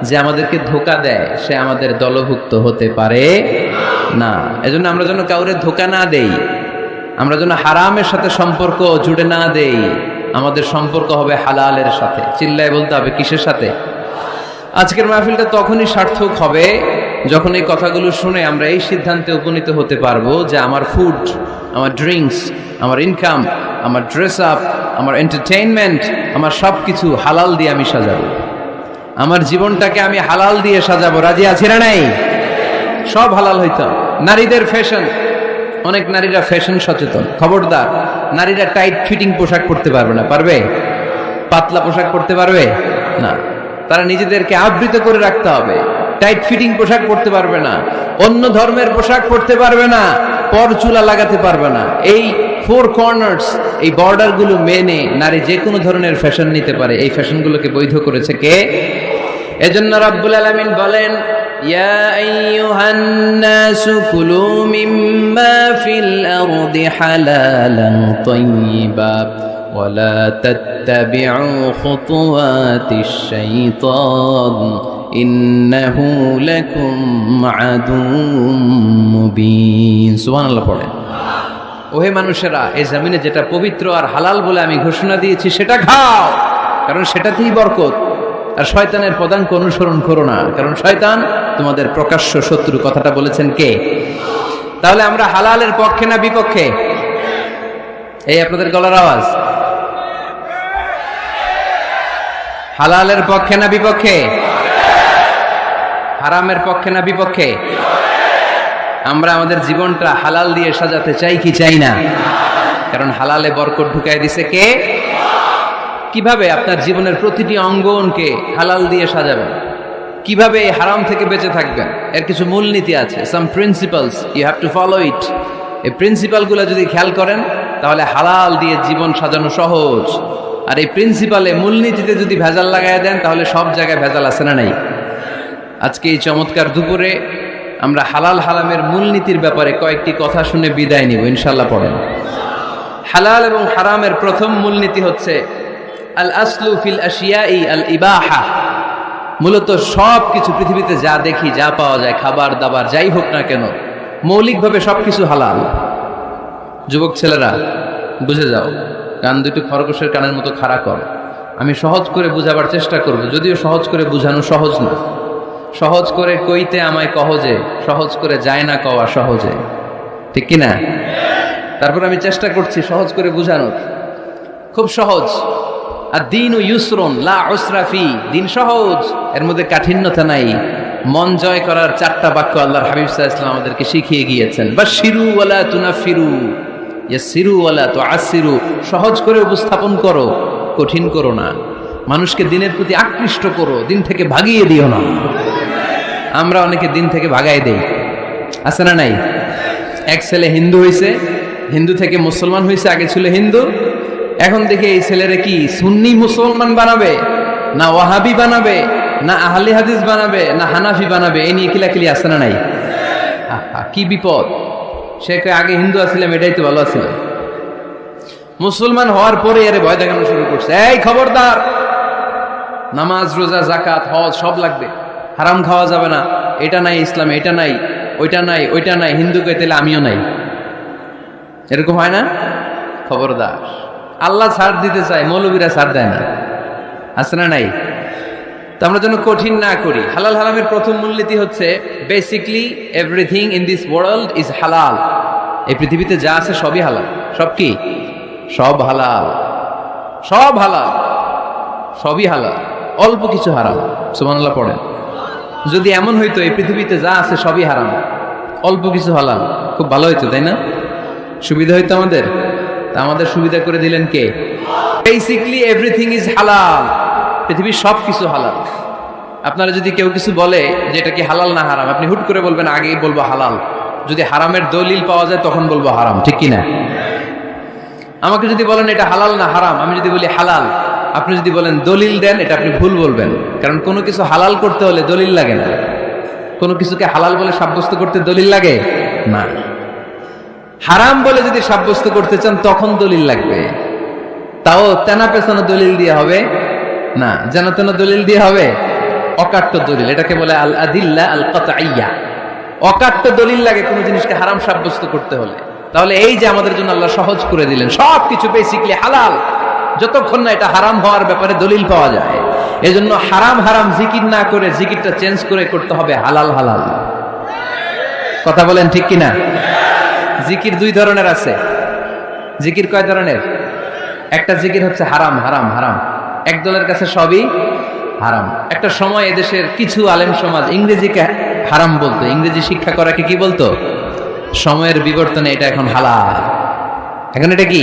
যে আমাদেরকে ধোঁকা দেয় সে আমাদের দলভুক্ত হতে পারে না। এজন্য আমরা যেন কাউরে ধোঁকা না দেই, আমরা যেন হারামের সাথে সম্পর্ক জুড়ে না দেই। আমাদের সম্পর্ক হবে হালালের সাথে। চিল্লায় বলতে হবে কিসের সাথে? আজকের মাহফিলটা তখনই সার্থক হবে যখন এই কথাগুলো শুনে আমরা এই সিদ্ধান্তে উপনীত হতে পারবো যে আমার ফুড, আমার ড্রিঙ্কস, আমার ইনকাম, আমার ড্রেস আপ, আমার এন্টারটেইনমেন্ট, আমার সব কিছু হালাল দিয়ে আমি সাজাবো। আমার জীবনটাকে আমি হালাল দিয়ে সাজাবো। রাজি আছি না নাই? সব হালাল হইতাম। নারীদের ফ্যাশন, অনেক নারীরা ফ্যাশন সচেতন। খবরদার, নারীরা টাইট ফিটিং পোশাক পরতে পারবে না। পারবে? পাতলা পোশাক পরতে পারবে না। তারা নিজেদেরকে আবৃত করে রাখতে হবে। টাইট ফিটিং পোশাক পরতে পারবে না, অন্য ধর্মের পোশাক পরতে পারবে না, পর চুলা লাগাতে পারবে না। এই ফোর কর্নার্স, এই বর্ডার গুলো মেনে নারী যে কোনো ধরনের ফ্যাশন নিতে পারে। এই ফ্যাশনগুলোকে বৈধ করেছে কে? এজন্য রাব্বুল আলামিন বলেন, ইয়া আইয়ুহান নাসু কুলু মিম্মা ফিল আরদি হালালান তাইয়্যিবা ওয়ালা তাত্তাবিউ খুতুওয়াতিশ শাইতান ইন্নাহু লাকুম আদুউম মুবিন। সুবহানাল্লাহ পড়েন। ওহে মানুষেরা, এই জমিনে যেটা পবিত্র আর হালাল বলে আমি ঘোষণা দিয়েছি সেটা খাও, কারণ সেটাতেই বরকত। আর শয়তানের পদাঙ্ক অনুসরণ করো না, কারণ শয়তান তোমাদের প্রকাশ্য শত্রু। কথাটা বলেছেন কে? তাহলে আমরা হালালের পক্ষে না বিপক্ষে? এই আপনাদের গলার আওয়াজ। হালালের পক্ষে না বিপক্ষে? হারামের পক্ষে না বিপক্ষে? আমরা আমাদের জীবনটা হালাল দিয়ে সাজাতে চাই কি চাই না? কারণ হালালে বরকত ঢুকাই দিছে কে? কিভাবে আপনার জীবনের প্রতিটি অঙ্গনকে হালাল দিয়ে সাজাবেন? কিভাবে এই হারাম থেকে বেঁচে থাকবেন? এর কিছু মূলনীতি আছে, some principles, you have to follow it. এই প্রিন্সিপালগুলো যদি খেয়াল করেন তাহলে হালাল দিয়ে জীবন সাজানো সহজ। আর এই প্রিন্সিপালে, মূলনীতিতে যদি ভেজাল লাগাই দেন তাহলে সব জায়গায় ভেজাল আছে না নাই? আজকে এই চমৎকার দুপুরে আমরা হালাল হারামের মূলনীতির ব্যাপারে কয়েকটি কথা শুনে বিদায় নিব ইনশাআল্লাহ। পড়েন। হালাল এবং হারামের প্রথম মূলনীতি হচ্ছে আল আসলু ফিল আশিয়াই আল ইবাহা। মূলত সব কিছু পৃথিবীতে যা দেখি, যা পাওয়া যায়, খাবার দাবার যাই হোক না কেন, মৌলিকভাবে সবকিছু হালাল। যুবক ছেলেরা বুঝে যাও, কান দুটো খরগোশের কানের মতো খাড়া কর। আমি সহজ করে বুঝাবার চেষ্টা করব, যদিও সহজ করে বুঝানো সহজ না। সহজ করে কইতে আমায় কহজে, সহজ করে যায় না কওয়া সহজে, ঠিক কি না? তারপর আমি চেষ্টা করছি সহজ করে বুঝানোর। খুব সহজ। আর দিন ও ইউসরুন লা উসরা ফি, দিন সহজ, এর মধ্যে কাঠিন্যতা নাই। মন জয় করার 4টা বাক্য আল্লাহর হাবিব সাল্লাল্লাহু আলাইহি ওয়াসাল্লাম আমাদেরকে শিখিয়ে গিয়েছেন। বাশিরু ওয়ালা তুনাফিরু, ইয়াসিরু ওয়ালা তুআসিরু। সহজ করে উপস্থাপন করো, কঠিন করো না। মানুষকে দিনের প্রতি আকৃষ্ট করো, দিন থেকে ভাগিয়ে দিও না। আমরা অনেকে দিন থেকে ভাগাই দেই, আছে না নাই? এক ছেলে হিন্দু হয়েছে, হিন্দু থেকে মুসলমান হয়েছে, আগে ছিল হিন্দু, এখন দেখে এই ছেলেরে কি সুন্নি মুসলমান বানাবে, না ওয়াহাবি বানাবে, না আহলে হাদিস বানাবে, না হানাফি বানাবে, এই নিয়ে কিলাকিলি, আছে না নাই? কি বিপদ! সে আগে হিন্দু আসছিলাম, এটাই তো ভালো আছিল। মুসলমান হওয়ার পরে এর ভয় দেখানো শুরু করছে, এই খবরদার, নামাজ রোজা জাকাত হজ সব লাগবে, হারাম খাওয়া যাবে না, এটা নাই ইসলামে, এটা নাই, ওইটা নাই, ওইটা নাই, হিন্দুকে তাহলে আমিও নাই। এরকম হয় না? খবরদার। আল্লাহ ছাড় দিতে চায়, মৌলবীরা ছাড় দেয় না, আছে না নাই? তো আমরা যেন কঠিন না করি। হালাল হারামের প্রথম মূলনীতি হচ্ছে basically everything in this world is হালাল। এই পৃথিবীতে যা আছে সবই হালাল। সব কি? সব হালাল, সব হালাল, সবই হালাল, অল্প কিছু হারাম। সুবহানাল্লাহ পড়েন। যদি এমন হইতো এই পৃথিবীতে যা আছে সবই হারাম, অল্প কিছু হালাল, খুব ভালো হইতো, তাই না? সুবিধা হইতো আমাদের। তা আমাদের সুবিধা করে দিলেন কে? বেসিকলি এভরিথিং ইজ হালাল। পৃথিবীর সব কিছু হালাল। আপনারা যদি কেউ কিছু বলে যে এটা কি হালাল না হারাম, আপনি হুট করে বলবেন আগেই বলবো হালাল। যদি হারামের দলিল পাওয়া যায় তখন বলবো হারাম, ঠিক কি না? আমাকে যদি বলেন এটা হালাল না হারাম, আমি যদি বলি হালাল, আপনি যদি বলেন দলিল দেন, এটা আপনি ভুল বলবেন। কারণ কোনো কিছু হালাল করতে হলে দলিল লাগে না। কোনো কিছুকে হালাল বলে সাব্যস্ত করতে দলিল লাগে না। হারাম বলে যদি সাব্যস্ত করতে চান তখন দলিল লাগবে, তাও তেনা পেছানো দলিল দিয়ে হবে না, যেন তেন দলিল দিয়ে হবে, অকাট্য দলিল। এটাকে বলে আল আদিল্লা আল কাতঈয়া। অকাট্য দলিল লাগে কোনো জিনিসকে হারাম সাব্যস্ত করতে হলে। তাহলে এই যে আমাদের জন্য আল্লাহ সহজ করে দিলেন, সব কিছু বেসিকলি হালাল, যতক্ষণ না এটা হারাম হওয়ার ব্যাপারে দলিল পাওয়া যায়। এজন্য হারাম হারাম জিকির না করে জিকিরটা চেঞ্জ করে করতে হবে হালাল হালাল। কথা বলেন ঠিক কিনা? জিকির 2 ধরনের আছে। জিকির কয় ধরনের? একটা জিকির হচ্ছে হারাম হারাম হারাম, একদলের কাছে সবই হারাম। একটা সময় এদেশের কিছু আলেম সমাজ ইংরেজিকে হারাম বলতো, ইংরেজি শিক্ষা করাকে কি বলতো? সময়ের বিবর্তনে এটা এখন হালাল। এখন এটা কি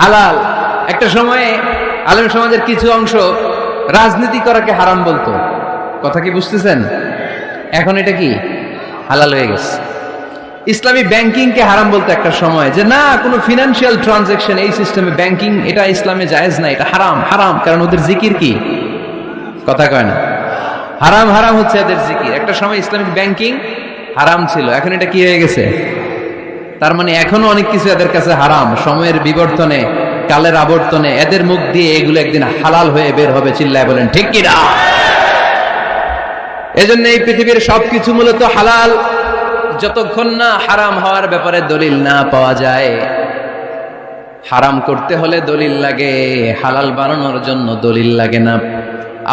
হালাল। একটা সময়ে আলেম সমাজের কিছু অংশ রাজনীতি করাকে হারাম বলতো, কথা কি বুঝতেছেন? এখন এটা কি হালাল হয়ে গেছে। ইসলামী ব্যাংকিংকে হারাম বলতে একটা সময়, যে না কোনো ফিনান্সিয়াল ট্রানজাকশন এই সিস্টেমে ব্যাংকিং এটা ইসলামে জায়েজ না, এটা হারাম হারাম। কারণ ওদের জিকির কি? কথা কয় না। হারাম হারাম হচ্ছে এদের জিকির। একটা সময় ইসলামিক ব্যাংকিং হারাম ছিল, এখন এটা কি হয়ে গেছে? তার মানে এখনো অনেক কিছু এদের কাছে হারাম। সময়ের বিবর্তনে, কালের আবর্তনে এদের মুখ দিয়ে এগুলো একদিন হালাল হয়ে বের হবে। চিল্লায় বলেন ঠিক কি না? এজন্য এই পৃথিবীর সবকিছু মূলত হালাল, যতক্ষণ না হারাম হওয়ার ব্যাপারে দলিল না পাওয়া যায়। হারাম করতে হলে দলিল লাগে, হালাল বানানোর জন্য দলিল লাগে না।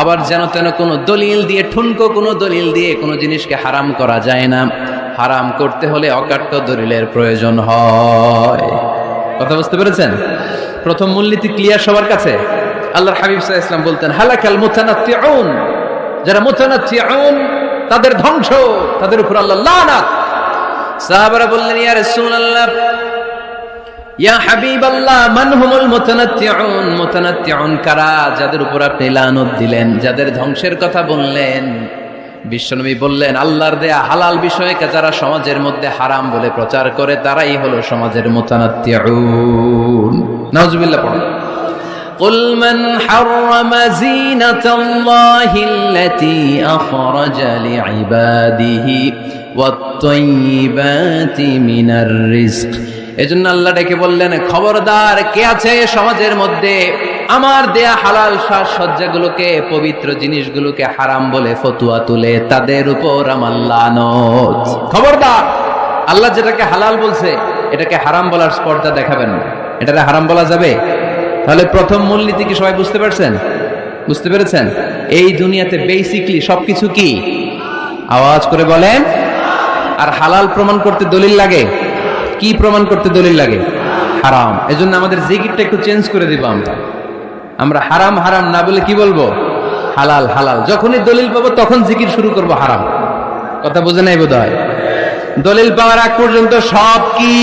আবার যেন তেন কোনো দলিল দিয়ে, ঠুনকো কোনো দলিল দিয়ে কোনো জিনিসকে হারাম করা যায় না। হারাম করতে হলে অকাট্য দলিলের প্রয়োজন হয়। কথা বুঝতে পেরেছেন? প্রথম মূলনীতি ক্লিয়ার সবার কাছে? আল্লাহর হাবিব সাল্লাল্লাহু আলাইহি ওয়াসাল্লাম বলতেন হালাকাল মুতানাত্তিউন, যারা মুতানাত্তিউন তাদের ধ্বংস, তাদের উপর আল্লাহ লানাত। সাহাবারা বললেন ইয়া রাসূলুল্লাহ, ইয়া হাবিবাল্লাহ, মান হুমুল মুতানাত্তিউন? মুতানাত্তিউন কারা যাদের উপর আপনি লানত দিলেন, যাদের ধ্বংসের কথা বললেন? বিশ্বনবী বললেন আল্লাহর দেয়া হালাল বিষয়কে যারা সমাজের মধ্যে হারাম বলে প্রচার করে তারাই হলো সমাজের মুতানাত্তিউন। নাউজুবিল্লাহ পড়ুন। قل من حرم زينة الله التي أخرج لعباده والطيبات من الرزق। এজন্য আল্লাহ ডেকে বললেন খবরদার, কে আছে সমাজের মধ্যে আমার দেয়া হালাল সাজসজ্জাগুলোকে, পবিত্র জিনিসগুলোকে হারাম বলে ফতুয়া তুলে, তাদের উপর আমার লানত। খবরদার, আল্লাহ যেটাকে হালাল বলছে এটাকে হারাম বলার স্পর্ধা দেখাবেন না। এটাকে হারাম বলা যাবে? তাহলে প্রথম মূলনীতি কি সবাই বুঝতে পারছেন? বুঝতে পেরেছেন? এই দুনিয়াতে বেসিকলি সবকিছু কি? আওয়াজ করে বলেন। আর হালাল প্রমাণ করতে দলিল লাগে। কি প্রমাণ করতে দলিল লাগে? হারাম। এজন্য আমাদের জিকিরটা একটু চেঞ্জ করে দিব। আমরা হারাম হারাম না বলে কি বলবো? হালাল হালাল। যখনই দলিল পাবো তখন জিকির শুরু করব হারাম। কথা বোঝে নাই বোধহয়? দলিল পাওয়ার আগ পর্যন্ত সব কি?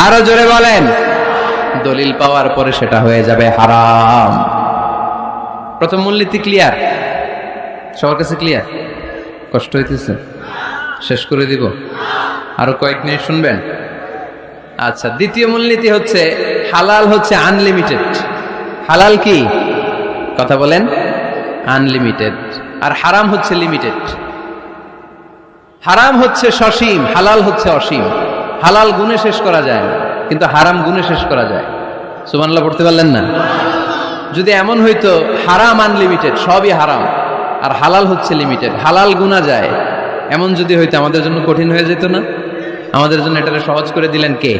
আরো জোরে বলেন। দলিল পাওয়ার পরে সেটা হয়ে যাবে হারাম। প্রথম মূলনীতি ক্লিয়ার? সবার কাছে ক্লিয়ার? কষ্ট হইতেছে? শেষ করে দিব? আরো কয়েক মিনিট শুনবেন? আচ্ছা, দ্বিতীয় মূলনীতি হচ্ছে হালাল হচ্ছে আনলিমিটেড। হালাল কি? কথা বলেন। আনলিমিটেড। আর হারাম হচ্ছে লিমিটেড। হারাম হচ্ছে সসীম, হালাল হচ্ছে অসীম। হালাল গুণে শেষ করা যায় না, কিন্তু হারাম গুণে শেষ করা যায়। সুবহানাল্লাহ পড়তে পারলেন না? যদি এমন হইতো হারাম আনলিমিটেড, সবই হারাম, আর হালাল হচ্ছে লিমিটেড, হালাল গুণা যায়, এমন যদি হইতো আমাদের জন্য কঠিন হয়ে যেত না? আমাদের জন্য এটাকে সহজ করে দিলেন কে?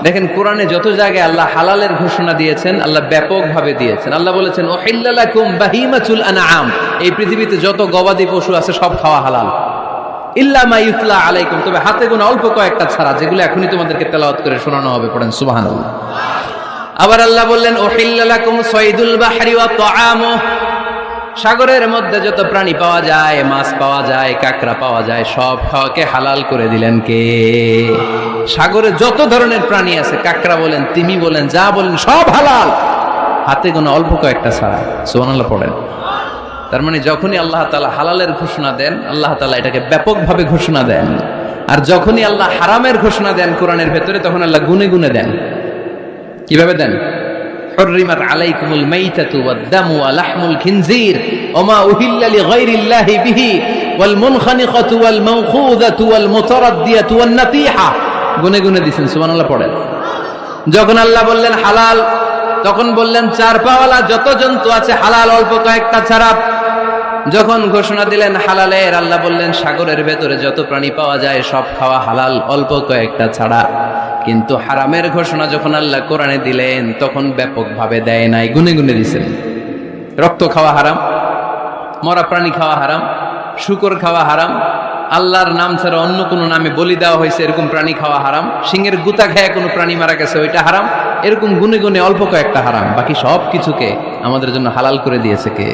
দেখেন কোরআনে যত জায়গায় আল্লাহ হালালের ঘোষণা দিয়েছেন, আল্লাহ ব্যাপকভাবে দিয়েছেন। আল্লাহ বলেছেন উহিল্লা লাকুম বাহিমাতুল আনআম, এই পৃথিবীতে যত গবাদি পশু আছে সব খাওয়া হালাল, ইল্লা মা ইউতলা আলাইকুম, তবে হাতে গোনা অল্প কয়েকটা ছাড়া, যেগুলো এখনই তোমাদেরকে তেলাওয়াত করে শোনানো হবে। পড়েন সুবহানাল্লাহ। আবার আল্লাহ বললেন উহিল্লা লাকুম সাইদুল বাহরি ওয়া তাআমুহু, সাগরের মধ্যে যত প্রাণী পাওয়া যায়, মাছ পাওয়া যায়, কাঁকড়া পাওয়া যায়, সব খাওয়াকে হালাল করে দিলেন কে? সাগরে যত ধরনের প্রাণী আছে, কাঁকড়া বলেন, তিমি বলেন, যা বলেন, সব হালাল, হাতে গোনা অল্প কয়েকটা ছাড়া। সুবহানাল্লাহ পড়েন। তার মানে যখনই আল্লাহ তাআলা হালালের ঘোষণা দেন, আল্লাহ তাআলা এটাকে ব্যাপকভাবে ঘোষণা দেন। আর যখনই আল্লাহ হারামের ঘোষণা দেন কোরআনের ভেতরে, তখন আল্লাহ গুনে গুনে দেন। কিভাবে দেন? حرمت عليكم الميتة والدم ولحم الخنزير وما أهل لغير الله به والمنخنقة والموقوذة والمتردية والنطيحة, গুনে গুনে দিয়েছেন। সুবহানাল্লাহ পড়েন। যখন আল্লাহ বললেন হালাল, তখন বললেন চার পাওয়ালা যত জন্তু আছে হালাল, অল্প কয়েকটা ছাড়া। যখন ঘোষণা দিলেন হালালের, আল্লাহ বললেন সাগরের ভেতরে যত প্রাণী পাওয়া যায় সব খাওয়া হালাল, অল্প কয়েকটা ছাড়া। কিন্তু হারামের ঘোষণা যখন আল্লাহ কোরআনে দিলেন, তখন ব্যাপকভাবে দেয় নাই, গুনে গুনে দিয়েছেন। রক্ত খাওয়া হারাম, মরা প্রাণী খাওয়া হারাম, শূকর খাওয়া হারাম, আল্লাহর নাম ছাড়া অন্য কোনো নামে বলি দেওয়া হয়েছে এরকম প্রাণী খাওয়া হারাম, সিংহের গুতা খেয়ে কোনো প্রাণী মারা গেছে ওইটা হারাম। এরকম গুনে গুনে অল্প কয়েকটা হারাম, বাকি সব কিছুকে আমাদের জন্য হালাল করে দিয়েছে কে?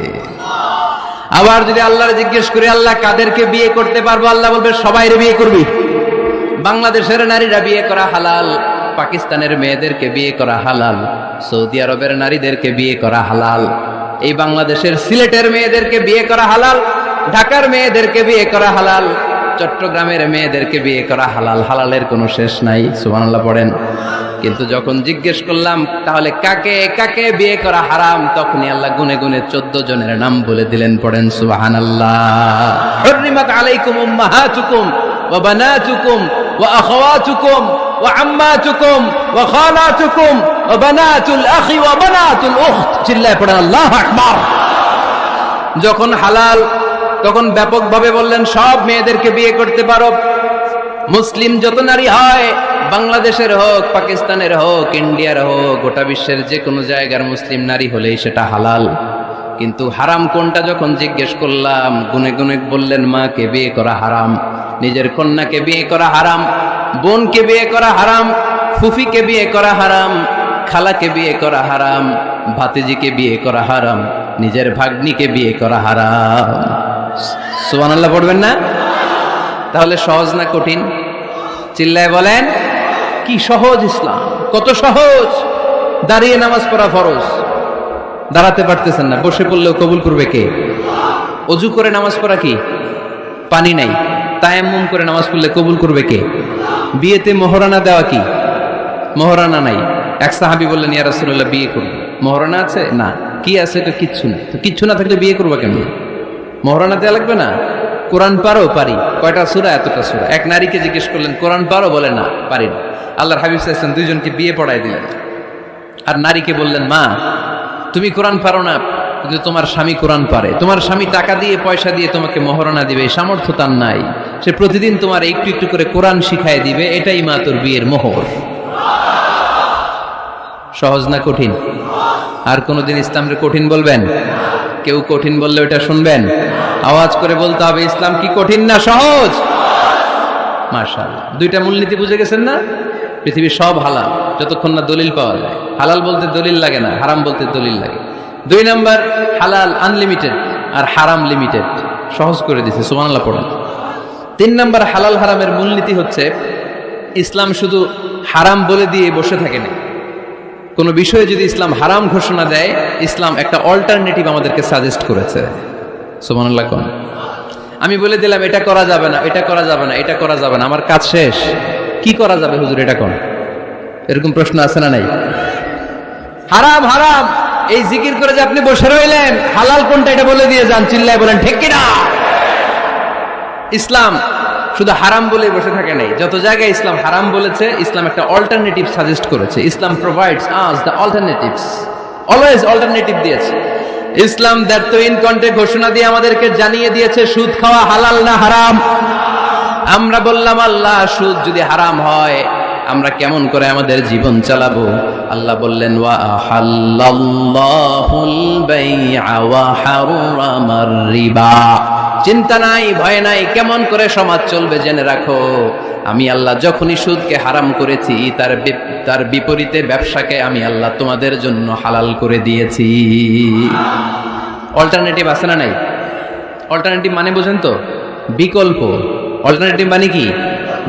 আবার যদি আল্লাহর জিজ্ঞেস করি আল্লাহ কাদেরকে বিয়ে করতে পারবো, আল্লাহ বলবে সবাইরে বিয়ে করবি। বাংলাদেশের নারীরা বিয়ে করা হালাল, পাকিস্তানের মেয়েদেরকে বিয়ে করা হালাল, সৌদি আরবের নারীদেরকে বিয়ে করা হালাল, এই বাংলাদেশের সিলেটের মেয়েদেরকে বিয়ে করা হালাল, ঢাকার মেয়েদেরকে বিয়ে করা হালাল, চট্টগ্রামের মেয়েদেরকে বিয়ে করা হালাল। হালালের কোনো শেষ নাই। সুবহানাল্লাহ পড়েন। কিন্তু যখন জিজ্ঞেস করলাম তাহলে কাকে কাকে বিয়ে করা হারাম, তখনই আল্লাহ গুনে গুনে 14 জনের নাম বলে দিলেন। পড়েন সুবহানাল্লাহ। হুররিমাত আলাইকুম উম্মাহাতুকুম ওয়া বানাতুকুম ওয়া আখাওয়াতুকুম ওয়া আম্মাতুকুম ওয়া খালাতুকুম ওয়া বানাতুল আখি ওয়া বানাতুল উখত। চিল্লায় পড়েন আল্লাহু আকবার। যখন হালাল, তখন ব্যাপকভাবে বললেন সব মেয়েদেরকে বিয়ে করতে পারো। মুসলিম যত নারী হয়, বাংলাদেশের হোক, পাকিস্তানের হোক, ইন্ডিয়ার হোক, গোটা বিশ্বের যে কোনো জায়গার মুসলিম নারী হলেই সেটা হালাল। কিন্তু হারাম কোনটা যখন জিজ্ঞেস করলাম, গুনে গুনে বললেন মাকে বিয়ে করা হারাম, নিজের কন্যাকে বিয়ে করা হারাম, বোনকে বিয়ে করা হারাম, ফুফিকে বিয়ে করা হারাম, খালাকে বিয়ে করা হারাম, ভাতিজিকে বিয়ে করা হারাম, নিজের ভাগ্নিকে বিয়ে করা হারাম। সুবহানাল্লাহ পড়বেন না? তাহলে সহজ না কঠিন? চিল্লায় বলেন কি সহজ ইসলাম, কত সহজ। দাঁড়িয়ে নামাজ পড়া ফরজ, দাঁড়াতে পারতেছেন না, বসে পড়লেও কবুল করবে কে? অজু করে নামাজ পড়া কি? পানি নাই, তায়াম্মুম করে নামাজ পড়লে কবুল করবে কে? বিয়েতে মোহরানা দেওয়া কি? মোহরানা নাই। এক সাহাবী বললেন ইয়া রাসূলুল্লাহ বিয়ে করব, মোহরানা আছে? না। কি আছে? তো কিচ্ছু না। তো কিচ্ছু না থাকলে বিয়ে করবা কেন? মোহরানা দেওয়া লাগবে না? কোরআন পারো? পারি। কয়টা সূরা? এতটা সূরা। এক নারীকে জিজ্ঞেস করলেন কোরআন পারো? বলে না, পারি না। আল্লাহর হাবিব সাল্লাল্লাহু আলাইহি ওয়াসাল্লাম দুইজনকে বিয়ে পড়ায় দিলেন। আর নারীকে বললেন মা তুমি কোরআন পারো না, কিন্তু তোমার স্বামী কোরআন পারে, তোমার স্বামী টাকা দিয়ে পয়সা দিয়ে তোমাকে মোহরানা দিবে, এই সামর্থ্য তার নাই, সে প্রতিদিন তোমার একটু একটু করে কোরআন শিখায় দিবে, এটাই মা তোর বিয়ের মোহর। সহজ না কঠিন? আর কোনোদিন ইসলামকে কঠিন বলবেন? কেউ কঠিন বললে ওটা শুনবেন? আওয়াজ করে বলতে হবে, ইসলাম কি কঠিন না সহজ? মাশাআল্লাহ, দুইটা মূলনীতি বুঝে গেছেন না? পৃথিবীর সব হালাল যতক্ষণ না দলিল পাওয়া যায়। হালাল বলতে দলিল লাগে না, হারাম বলতে দলিল লাগে। 2 নাম্বার, হালাল আনলিমিটেড আর হারাম লিমিটেড, সহজ করে দিয়েছে, সুবহানাল্লাহ পড়েন। 3 নাম্বার, হালাল হারামের মূলনীতি হচ্ছে ইসলাম শুধু হারাম বলে দিয়ে বসে থাকে না। কোনো বিষয়ে যদি ইসলাম হারাম ঘোষণা দেয়, ইসলাম একটা অল্টারনেটিভ আমাদেরকে সাজেস্ট করেছে। সুবহানাল্লাহ কোন? আমি বলে দিলাম এটা করা যাবে না, এটা করা যাবে না, এটা করা যাবে না, আমার কাজ শেষ, কি করা যাবে হুজুর এটা কোন? এরকম প্রশ্ন আছে না নাই? হারাম হারাম এই জিকির করে যে আপনি বসে রইলেন, হালাল কোনটা এটা বলে দিয়ে যান, চিল্লায় বলেন ঠিক কিনা? ইসলাম শুধু হারাম বলে বসে থাকে নাই, যত জায়গায় ইসলাম হারাম বলেছে, ইসলাম একটা অল্টারনেটিভ সাজেস্ট করেছে। Islam provides us the alternatives, always alternative দিয়েছে। ইসলাম দ্যাট ইন কন্টে ঘোষণা দিয়ে আমাদেরকে জানিয়ে দিয়েছে সুদ খাওয়া হালাল না হারাম। আমরা বললাম আল্লাহ সুদ যদি হারাম হয় আমরা কেমন করে আমাদের জীবন চালাবো? আল্লাহ বললেন ওয়া আহাল্লাল্লাহুল বাই'a ওয়া হারামার রিবা। চিন্তা নাই, ভয় নাই, কেমন করে সমাজ চলবে জেনে রাখো, আমি আল্লাহ যখনই সুদকে হারাম করেছি তার বিপরীতে ব্যবসাকে আমি আল্লাহ তোমাদের জন্য হালাল করে দিয়েছি। অল্টারনেটিভ আছে না নাই? অল্টারনেটিভ মানে বোঝেন তো? বিকল্প। অল্টারনেটিভ মানে কি?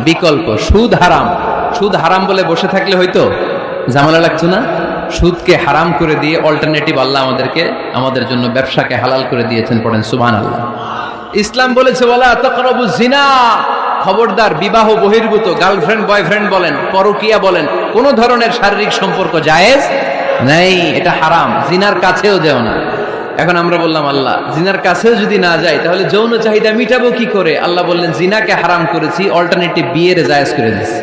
বিকল্প। সুদ হারাম, সুদ হারাম বলে বসে থাকলে হয়তো ঝামেলা লাগতো না? সুদকে হারাম করে দিয়ে অল্টারনেটিভ আল্লাহ আমাদের জন্য ব্যবসাকে হালাল করে দিয়েছেন। পড়েন সুবহানাল্লাহ। ইসলাম বলেছে ওয়ালা তাকরাবুজ জিনা, খবরদার বিবাহ বহির্ভূত গার্লফ্রেন্ড বয়ফ্রেন্ড বলেন, পরকীয়া বলেন, কোন ধরনের শারীরিক সম্পর্ক জায়েজ নাই, এটা হারাম, জিনার কাছেও যেও না। এখন আমরা বললাম আল্লাহ জিনার কাছেও যদি না যাই তাহলে যৌন চাহিদা মিটাবো কি করে? আল্লাহ বললেন জিনাকে হারাম করেছি, অল্টারনেটিভ বিয়ের জায়েজ করে দিয়েছি।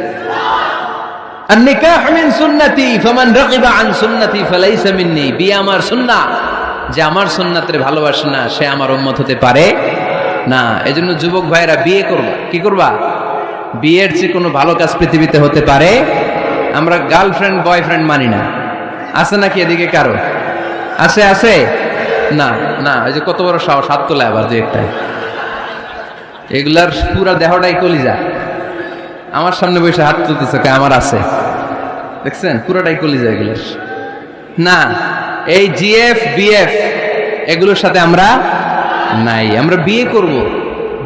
আন-নিকাহ মিন সুন্নতি ফামান রাগিবা আন সুন্নতি ফালাইসা মিন্নি, বিয়ে আমার সুন্নাহ, যে আমার সুন্নাতের ভালোবাসে না সে আমার উম্মত হতে পারে না। এজন্য যুবক ভাইরা বিয়ে করবা, কি করবা? বিয়ের চেয়ে কোনো ভালো কাজ পৃথিবীতে হতে পারে? আমরা গার্লফ্রেন্ড বয়ফ্রেন্ড মানি না, আছে নাকি এদিকে কারো? আছে? আছে না? না, ওই যে কত বড় সাহস, হাত তোলে আবার 2-1টায়, এগুলার পুরা দেহটাই কলিজা। আমার সামনে বসে হাত তুলতেছে, আমার আছে, দেখছেন পুরাটাই কলিজা এগুলার। না, এই জিএফ বিএফ এগুলোর সাথে আমরা নাই। আমরা বিয়ে করব,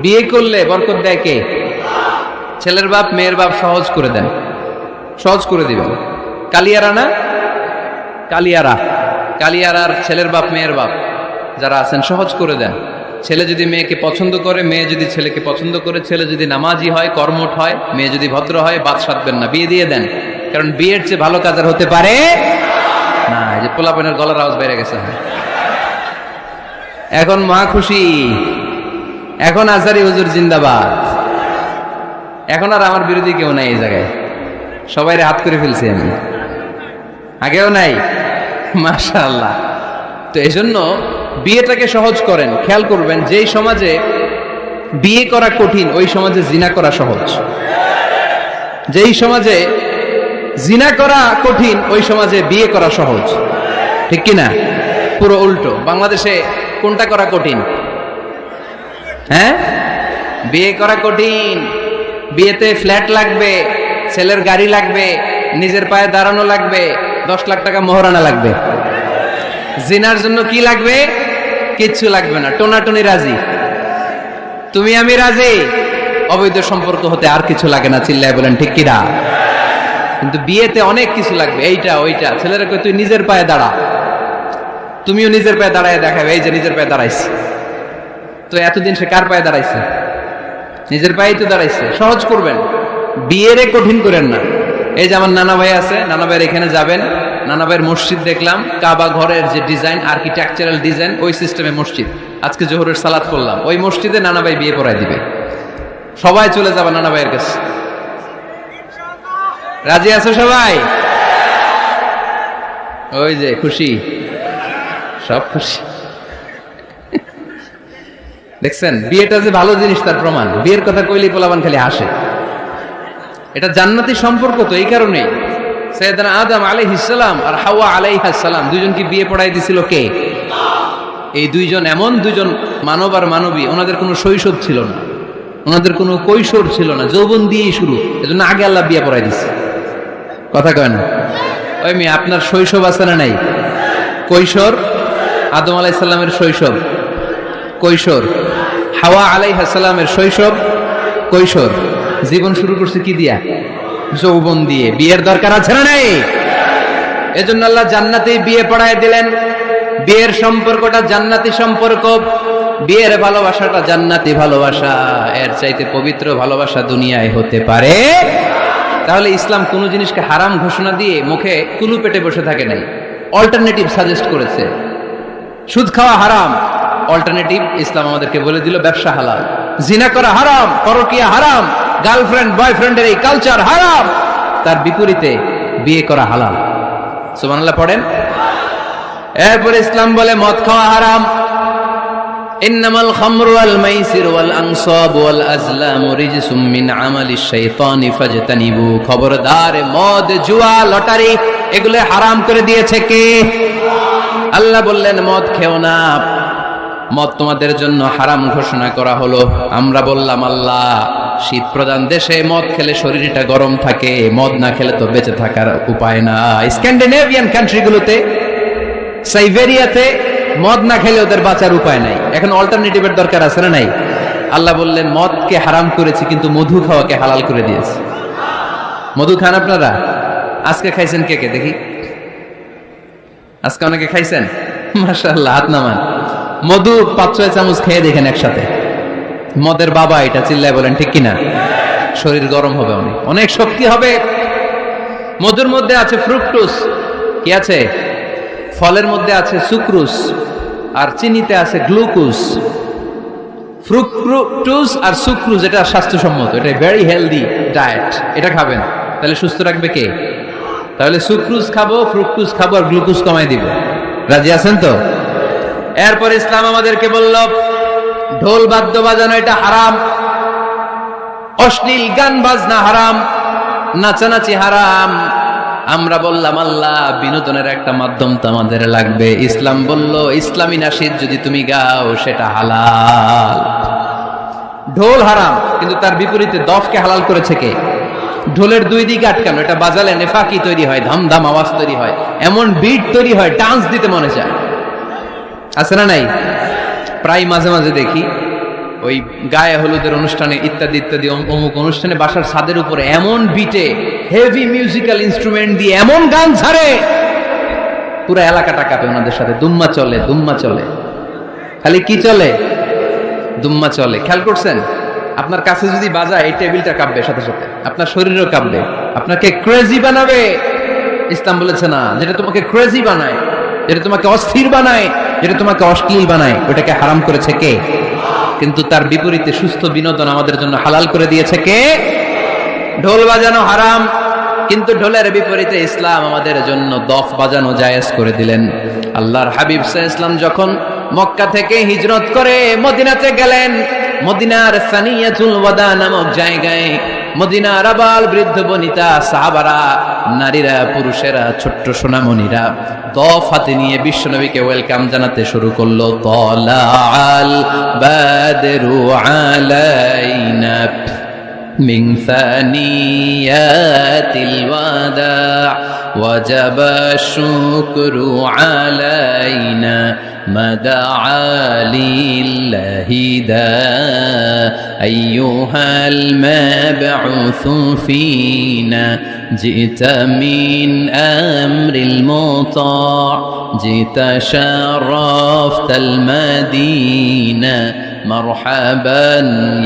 বিয়ে করলে বরকত দেয় কে? ছেলের বাপ মেয়ের বাপ সহজ করে দেন, সহজ করে দিবেন। কালিয়ারা না, কালিয়ারার ছেলের বাপ মেয়ের বাপ যারা আছেন সহজ করে দেন। ছেলে যদি মেয়েকে পছন্দ করে, মেয়ে যদি ছেলেকে পছন্দ করে, ছেলে যদি নামাজি হয়, কর্মঠ হয়, মেয়ে যদি ভদ্র হয়, বাদ সাধবেন না, বিয়ে দিয়ে দেন। কারণ বিয়ের চেয়ে ভালো কাজ আর হতে পারে না। এই যে পোলাপানের গলার আওয়াজ বেড়ে গেছে, এখন মা খুশি, এখন আজারি হুজুর জিন্দাবাদ, এখন আর আমার বিরোধী কেউ নাই এই জায়গায়, সবাই হাত করে ফেলছি আমি, আগেও নাই, মাশাআল্লাহ। তো এই জন্য বিয়েটাকে সহজ করেন। খেয়াল করবেন যেই সমাজে বিয়ে করা কঠিন ওই সমাজে জিনা করা সহজ, যেই সমাজে জিনা করা কঠিন ওই সমাজে বিয়ে করা সহজ, ঠিক কিনা? পুরো উল্টো। বাংলাদেশে কোনটা করা কঠিন? হ্যাঁ, বিয়ে করা কঠিন। বিয়েতে ফ্ল্যাট লাগবে, ছেলের গাড়ি লাগবে, নিজের পায়ে দাঁড়ানো লাগবে, 10 লাখ টাকা মোহরানা লাগবে। জিনার জন্য কি লাগবে? কিচ্ছু লাগবে না, টোনাটুনি রাজি, তুমি আমি রাজি, অবৈধ সম্পর্ক হতে আর কিছু লাগে না, চিল্লায় বলেন ঠিক কিনা? কিন্তু বিয়েতে অনেক কিছু লাগবে, এইটা ওইটা। ছেলেরা কই তুই নিজের পায়ে দাঁড়া, তুমিও নিজের পায়ে দাঁড়ায় দেখাবে, এই যে নিজের পায়ে দাঁড়াইছে। তো এতদিন সে কার পায়ে দাঁড়াইছে? নিজের পায়েই তো দাঁড়াইছে। সহজ করবেন, বিয়েরে কঠিন করেন না। এই যে আমার নানা ভাই আছে, নানা ভাইয়ের এখানে যাবেন, নানা ভাইয়ের মসজিদ দেখলাম, কাবা ঘরের যে ডিজাইন, আর্কিটেকচারাল ডিজাইন, ওই সিস্টেমে মসজিদ। আজকে জোহরের সালাত করলাম, ওই মসজিদে নানা ভাই বিয়ে পড়ায় দিবে। সবাই চলে যাবে নানা ভাইয়ের কাছে। রাজি আছো সবাই? ওই যে খুশি, সব খুশি। দেখছেন বিয়েটা যে ভালো জিনিস তার প্রমাণ। বিয়ের কথা কইলেই পোলাবান খালি হাসে। এটা জান্নাতি সম্পর্ক, তো এই কারণেই সাইয়েদনা আদম আলাইহিস সালাম আর হাওয়া আলাইহাস সালাম দুইজনকে বিয়ে পড়াই দিছিল কে? এই দুইজন এমন দুইজন মানব আর মানবী, ওনাদের কোনো শৈশব ছিল না, ওনাদের কোনো কৈশোর ছিল না, যৌবন দিয়েই শুরু। এজন্য আগে আল্লাহ বিয়ে পড়াই দিছে। কথা কয় না? ওই মেয়ে, আপনার শৈশব আছে না নাই? কৈশোর, আদম আলাইহিস সালামের শৈশব, কৈশোর। হাওয়া আলাইহিস সালামের শৈশব, কৈশোর। জীবন শুরু করছে কি দিয়া? যৌবন দিয়ে। বিয়ের দরকার আছে না নাই? এজন্য আল্লাহ জান্নাতেই বিয়ে পড়ায় দিলেন। বিয়ের সম্পর্কটা জান্নাতি সম্পর্ক, বিয়ের ভালোবাসাটা জান্নাতি ভালোবাসা। এর চাইতে পবিত্র ভালোবাসা দুনিয়ায় হতে পারে? তাহলে ইসলাম কোনো জিনিসকে হারাম ঘোষণা দিয়ে মুখে কুলু পেটে বসে থাকে নাই, অল্টারনেটিভ সাজেস্ট করেছে। সুদ খাওয়া হারাম, অল্টারনেটিভ ইসলাম আমাদেরকে বলে দিল ব্যবসা হালাল। জিনা করা হারাম, পরকিয়া হারাম, গার্লফ্রেন্ড বয়ফ্রেন্ডের এই কালচার হারাম, তার বিপরীতে বিয়ে করা হালাল। সুবহানাল্লাহ পড়েন। এরপর ইসলাম বলে মদ খাওয়া হারাম। ইন্নামাল খামরু ওয়াল মাইসির ওয়াল আনসাব ওয়াল আজলামু রিজসুম মিন আমালিশ শাইতানি ফাজতানিবু। খবরদার, মদ, জুয়া, লটারি এগুলো হারাম করে দিয়েছে কে? আল্লাহ বললেন মদ খেও না, মদ তোমাদের জন্য হারাম ঘোষণা করা হলো। আমরা বললাম আল্লাহ, শীত প্রধান দেশে মদ খেলে শরীরটা গরম থাকে, মদ না খেলে তো বেঁচে থাকার উপায় না। স্ক্যান্ডিনেভিয়ান কান্ট্রিগুলোতে, সাইবেরিয়াতে মদ না খেলে ওদের বাঁচার উপায় নাই। এখন অল্টারনেটিভের দরকার আছে না নাই? আল্লাহ বললেন মদকে হারাম করেছি, কিন্তু মধু খাওয়াকে হালাল করে দিয়েছি। মধু খান আপনারা? আজকে খাইছেন কে কে দেখি? আজকে অনেকে খাইছেন? মাশাআল্লাহ, হাত নামান। মধু 5-6 চামচ খেয়ে দেখেন একসাথে। মদের বাবা এটা, চিল্লায় বলেন ঠিক কিনা? শরীর গরম হবে, অনেক অনেক শক্তি হবে। মধুর মধ্যে আছে ফ্রুকটোজ, কি আছে? ফলের মধ্যে আছে সুক্রোজ, আর চিনিতে আছে গ্লুকোজ। ফ্রুকটোজ আর সুক্রোজ এটা স্বাস্থ্যসম্মত, এটা ভেরি হেলদি ডায়েট। এটা খাবেন, তাহলে সুস্থ রাখবে কে? তাহলে সুক্রোজ খাবো, ফ্রুকটোজ খাবো, আর গ্লুকোজ কমাই দিব। রাজি আছেন তো? এরপর ইসলাম আমাদেরকে বলল ঢোল বাদ্য বাজানো এটা হারাম, অশ্লীল গান বাজনা হারাম, নাচানাচি হারাম। আমরা বললাম আল্লাহ, বিনোদনের একটা মাধ্যম তো আমাদের লাগবে। ইসলাম বলল ইসলামী নাশিদ যদি তুমি গাও সেটা হালাল। ঢোল হারাম, কিন্তু তার বিপরীতে দফকে হালাল করেছে কে? ঢোলের দুই দিকে আটকানো, এটা বাজালে নেফাকি তৈরি হয়, ধামধাম আওয়াজ তৈরি হয়, এমন বিট তৈরি হয়, ডান্স দিতে মনে চায়। আছে না নাই? প্রায় মাঝে মাঝে দেখি ওই গায়ে হলুদের অনুষ্ঠানে ইত্যাদি ইত্যাদি অমুক অনুষ্ঠানে বাসার ছাদের উপরে এমন বিটে হেভি মিউজিক্যাল ইনস্ট্রুমেন্ট দিয়ে এমন গান ছাড়ে, পুরো এলাকাটা কাঁপে ওনাদের সাথে। দুম্মা চলে, দুম্মা চলে, খালি কি চলে? দুম্মা চলে। খেয়াল করছেন? আপনার কাছে যদি বাজায় এই টেবিলটা কাঁপবে, সাথে সাথে আপনার শরীরও কাঁপবে, আপনাকে ক্রেজি বানাবে। ইসলাম বলেছে না, যেটা তোমাকে ক্রেজি বানায়, যেটা তোমাকে অস্থির বানায়, যেটা তোমাকে অশ্লীল বানায়, ওটাকে হারাম করেছে কে? কিন্তু তার বিপরীতে সুস্থ বিনোদন আমাদের জন্য হালাল করে দিয়েছে কে? ঢোল বাজানো হারাম, কিন্তু ঢোলের বিপরীতে ইসলাম আমাদের জন্য দফ বাজানো জায়েজ করে দিলেন। আল্লাহর হাবিব সাল্লাল্লাহু আলাইহি ওয়াসাল্লাম যখন মক্কা থেকে হিজরত করে মদিনাতে গেলেন, মদিনার সানিয়াতুল ওয়াদা নামক জায়গায় মদিনার আবাল বৃদ্ধ বনিতা, সাহাবারা, নারীরা, পুরুষেরা, ছোট্ট সোনামণিরা দফ হাতে নিয়ে বিশ্বনবীকে ওয়েলকাম জানাতে শুরু করলো। তালাআল বাদরু আলাইনা মিন সানিয়াতিল ওয়াদা ওয়াজাবা শুকরু আলাইনা مدعا لله دا أيها المبعوث فينا جئت من أمر المطاع جئت شرفت المدينة مرحبا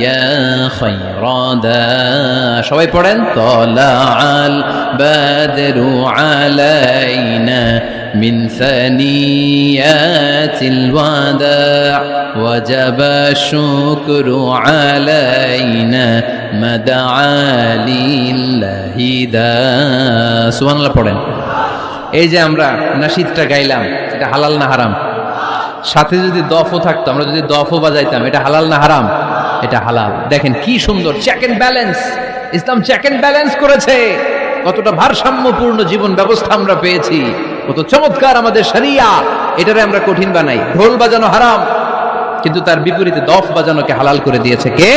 يا خير دا شوي পড়েন طلع البدر علينا من ثنيات الوداع وجب الشكر علينا مدعا لله دا সুবহানাল্লাহ পড়েন। এই যে আমরা নাশিদটা গাইলাম, এটা হালাল না হারাম? সাথে যদি দফও থাকতো, আমরা যদি দফও বাজাইতাম, এটা হালাল না হারাম? এটা হালাল। দেখেন কি সুন্দর চেক এন্ড ব্যালেন্স, ইসলাম চেক এন্ড ব্যালেন্স করেছে। কতটা ভারসাম্যপূর্ণ জীবন ব্যবস্থা আমরা পেয়েছি, কত চমৎকার আমাদের শরিয়া, এটারে আমরা কঠিন বানাই। ঢোল বাজানো হারাম, কিন্তু তার বিপরীতে দফ বাজানোকে হালাল করে দিয়েছে কে?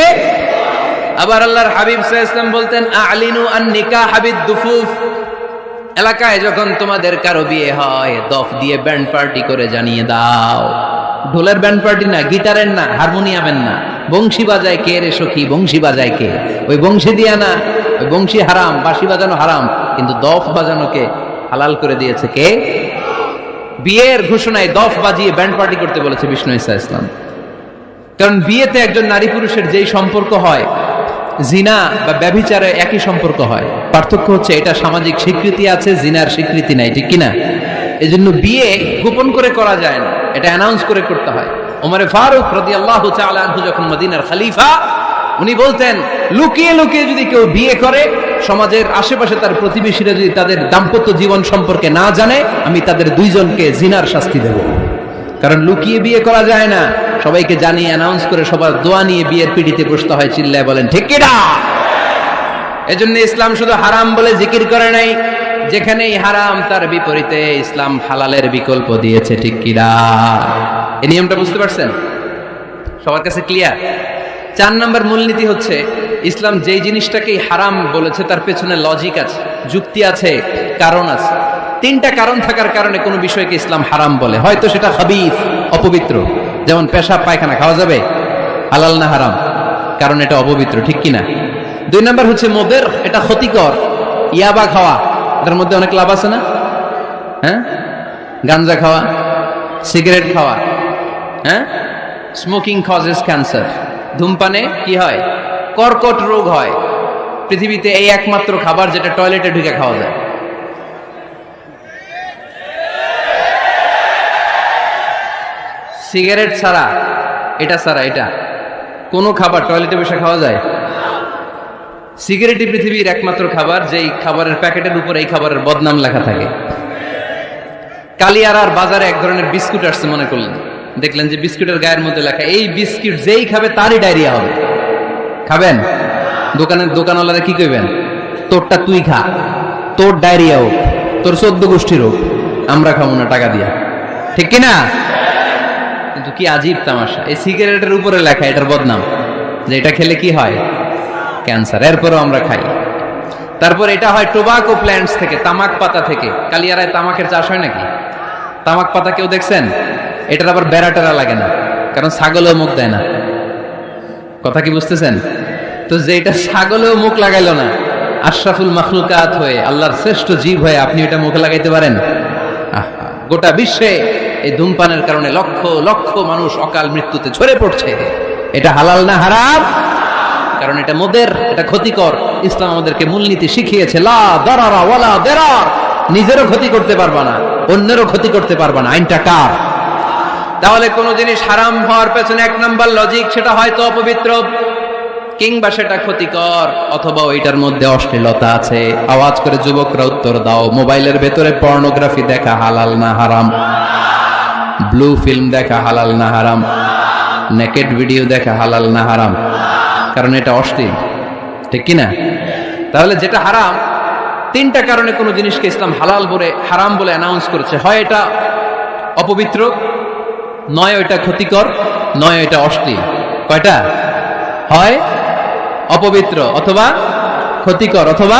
আবার আল্লাহর হাবিব সাল্লাল্লাহু আলাইহি ওয়াসাল্লাম বলতেন, আ'লিনু আন নিকাহ বিদ-দুফুফ, এলাকায় যখন তোমাদের কারো বিয়ে হয় দফ দিয়ে ব্যান্ড পার্টি করে জানিয়ে দাও। ঢোলের ব্যান্ড পার্টি না, গিটারের না, হারমোনিয়ামের না, বংশী বাজায় কে রে সখী, বংশী বাজায় কে? ওই বংশী দিয়া না, ওই বংশী হারাম, বাঁশি বাজানো হারাম, কিন্তু দফ বাজানোকে হালাল করে দিয়েছে কে? বিয়ের ঘোষণায় দফ বাজিয়ে ব্যান্ড পার্টি করতে বলেছে বিষ্ণু ঈসা ইসলাম। কারণ বিয়েতে একজন নারী পুরুষের যেই সম্পর্ক হয়, জিনা বা ব্যভিচারে একই সম্পর্ক হয়, পার্থক্য হচ্ছে এটা সামাজিক স্বীকৃতি আছে, জিনার স্বীকৃতি নাই, ঠিক কিনা? এই জন্য বিয়ে গোপন করে করা যায় না, এটা অ্যানাউন্স করে করতে হয়। ওমরে ফারুক রাদিয়াল্লাহু তাআলা আনহু যখন মদিনার খলিফা, উনি বলতেন লুকিয়ে লুকিয়ে যদি কেউ বিয়ে করে, সমাজের আশেপাশে তার প্রতিবেশীরা যদি তাদের দাম্পত্য জীবন সম্পর্কে না জানে, আমি তাদের দুইজনকে জিনার শাস্তি দেব। কারণ লুকিয়ে বিয়ে করা যায় না, সবাইকে জানিয়ে অ্যানাউন্স করে সবার দোয়া নিয়ে বিয়ের পিড়িতে বসতে হয়। চিল্লায় বলেন ঠিক কিনা? এজন্য ইসলাম শুধু হারাম বলে জিকির করে নাই, যেখানেই হারাম তার বিপরীতে ইসলাম হালালের বিকল্প দিয়েছে, ঠিক কিনা? এই নিয়মটা বুঝতে পারছেন? সবার কাছে ক্লিয়ার? 4 নম্বর মূলনীতি হচ্ছে, ইসলাম যেই জিনিসটাকেই হারাম বলেছে তার পেছনে লজিক আছে, যুক্তি আছে, কারণ আছে। 3টা কারণ থাকার কারণে কোনো বিষয়কে ইসলাম হারাম বলে। হয়তো সেটা খাবিস, অপবিত্র, যেমন পেশাব পায়খানা খাওয়া যাবে, হালাল না হারাম? কারণ এটা অপবিত্র, ঠিক কিনা? 2 নম্বর হচ্ছে মুদের, এটা ক্ষতিকর। ইয়াবা খাওয়া, এটার মধ্যে অনেক লাভ আছে না? হ্যাঁ, গাঞ্জা খাওয়া, সিগারেট খাওয়া, হ্যাঁ, স্মোকিং কজেস ক্যান্সার। ধূমপানে কি হয়? কর্কট রোগ হয়। পৃথিবীতে এই একমাত্র খাবার যেটা টয়লেটে ঢুকে খাওয়া যায়। সিগারেট ছাড়া, এটা ছাড়া, এটা কোনো খাবার টয়লেটে বসে খাওয়া যায়? সিগারেটই পৃথিবীর একমাত্র খাবার যেই খাবারের প্যাকেটের উপর এই খাবারের বদনাম লেখা থাকে। কালিয়ারার বাজারে এক ধরনের বিস্কুট আসছে, মনে করলেন, দেখলেন যে বিস্কুটের গায়ের মধ্যে লেখা এই বিস্কুট যেই খাবে তারই ডায়রিয়া হবে। খাবেন? দোকানওয়ালারা কি কইবেন? তোরটা তুই খা, তোর ডায়রিয়া হোক, তোর 14 গোষ্ঠীর হোক, আমরা খাবো না টাকা দিয়া, ঠিক কিনা? কিন্তু কি আজীব তামাশা, এই সিগারেটের উপরে লেখা এটার বদনাম, যে এটা খেলে কি হয়? ক্যান্সার। এরপরও আমরা খাই। তারপর এটা হয় টোবাকো প্ল্যান্টস থেকে, তামাক পাতা থেকে। কালিয়ারায় তামাকের চাষ হয় নাকি? তামাক পাতা কেউ দেখছেন? এটার আবার বেড়া টেরা লাগে না, কারণ ছাগলেও মুখ দেয় না। কথা কি বুঝতেছেন? তো যে এটা ছাগলেও মুখ লাগাইলো না, আশরাফুল মাখলুকাত হয়ে, আল্লাহর শ্রেষ্ঠ জীব হয়ে আপনি এটা মুখে লাগাইতে পারেন? গোটা বিশ্বে এই ধূমপানের কারণে লক্ষ লক্ষ মানুষ অকাল মৃত্যুতে ঝরে পড়ছে। এটা হালাল না হারাম? কারণ এটা মোদের, এটা ক্ষতিকর। ইসলাম আমাদেরকে মূলনীতি শিখিয়েছে, লা দারারা ওয়ালা দিরার। নিজেরও ক্ষতি করতে পারবা না, অন্যেরও ক্ষতি করতে পারবা না। আইনটা কার? তাহলে কোন জিনিস হারাম হওয়ার পেছনে 1 নাম্বার লজিক, সেটা হয়তো অপবিত্র, কিংবা সেটা ক্ষতিকর, অথবা ওইটার মধ্যে অশ্লীলতা আছে। আওয়াজ করে যুবকরা উত্তর দাও, মোবাইলের ভেতরে পর্নোগ্রাফি দেখা হালাল না হারাম? ব্লু ফিল্ম দেখা হালাল না হারাম? নেকেড ভিডিও দেখা হালাল না হারাম? কারণ এটা অশ্লীল, ঠিক কিনা? তাহলে যেটা হারাম, 3টা কারণে কোনো জিনিসকে ইসলাম হালাল বলে, হারাম বলে অ্যানাউন্স করেছে। হয় এটা অপবিত্র, নয় এটা ক্ষতিকর, নয় এটা অশ্লীল। কয়টা? হয় অপবিত্র, অথবা ক্ষতিকর, অথবা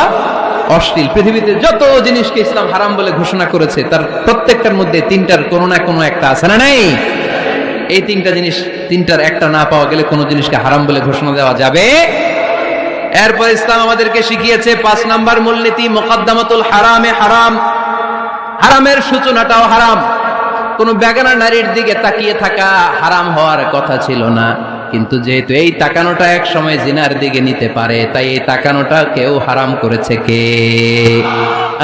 অশ্লীল। পৃথিবীতে যত জিনিসকে ইসলাম হারাম বলে ঘোষণা করেছে তার প্রত্যেকটার মধ্যে 3টার কোনো না কোনো একটা আছে না নাই? এই 3টা জিনিস, 3টার একটা না পাওয়া গেলে কোনো জিনিসকে হারাম বলে ঘোষণা দেওয়া যাবে। এরপর ইসলাম আমাদেরকে শিখিয়েছে 5 নাম্বার মূলনীতি, মুকদ্দামাতুল হারামে হারাম। হারামের সূচনাটাও হারাম। কোনো বেগানা নারীর দিকে তাকিয়ে থাকা হারাম হওয়ার কথা ছিল না, কিন্তু যেহেতু এই তাকানোটা এক সময় জিনার দিকে নিতে পারে, তাই এই তাকানোটা কেউ হারাম করেছে কে?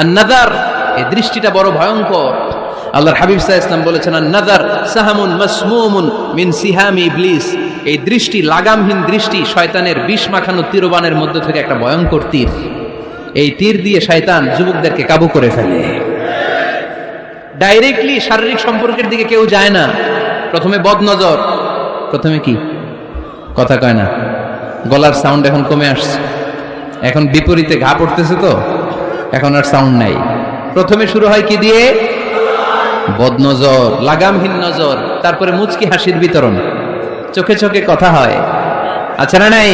আন-নাযার, এই দৃষ্টিটা বড় ভয়ঙ্কর। আল্লাহর হাবিব সাল্লাল্লাহু আলাইহি ওয়াসাল্লাম বলেছেন, আন-নাযার সাহামুন মাসমুমুন মিন সিহামি ইবলিস। এই দৃষ্টি, লাগামহীন দৃষ্টি, শয়তানের বিষ মাখানো তীরবানের মধ্যে থেকে একটা ভয়ঙ্কর তীর। এই তীর দিয়ে শয়তান যুবকদেরকে কাবু করে ফেলে। ডাইরেক্টলি শারীরিক সম্পর্কের দিকে কেউ যায় না, প্রথমে বদনজর, প্রথমে কি কথা কয় না, গলার সাউন্ড এখন কমে আসছে, এখন বিপরীতে ঘা পড়তেছে, তো এখন আর সাউন্ড নাই। প্রথমে শুরু হয় কি দিয়ে? বদনজর, লাগামহীন নজর, তারপরে মুচকি হাসির বিতরণ, চোখে চোখে কথা হয়, আচ্ছা না নাই?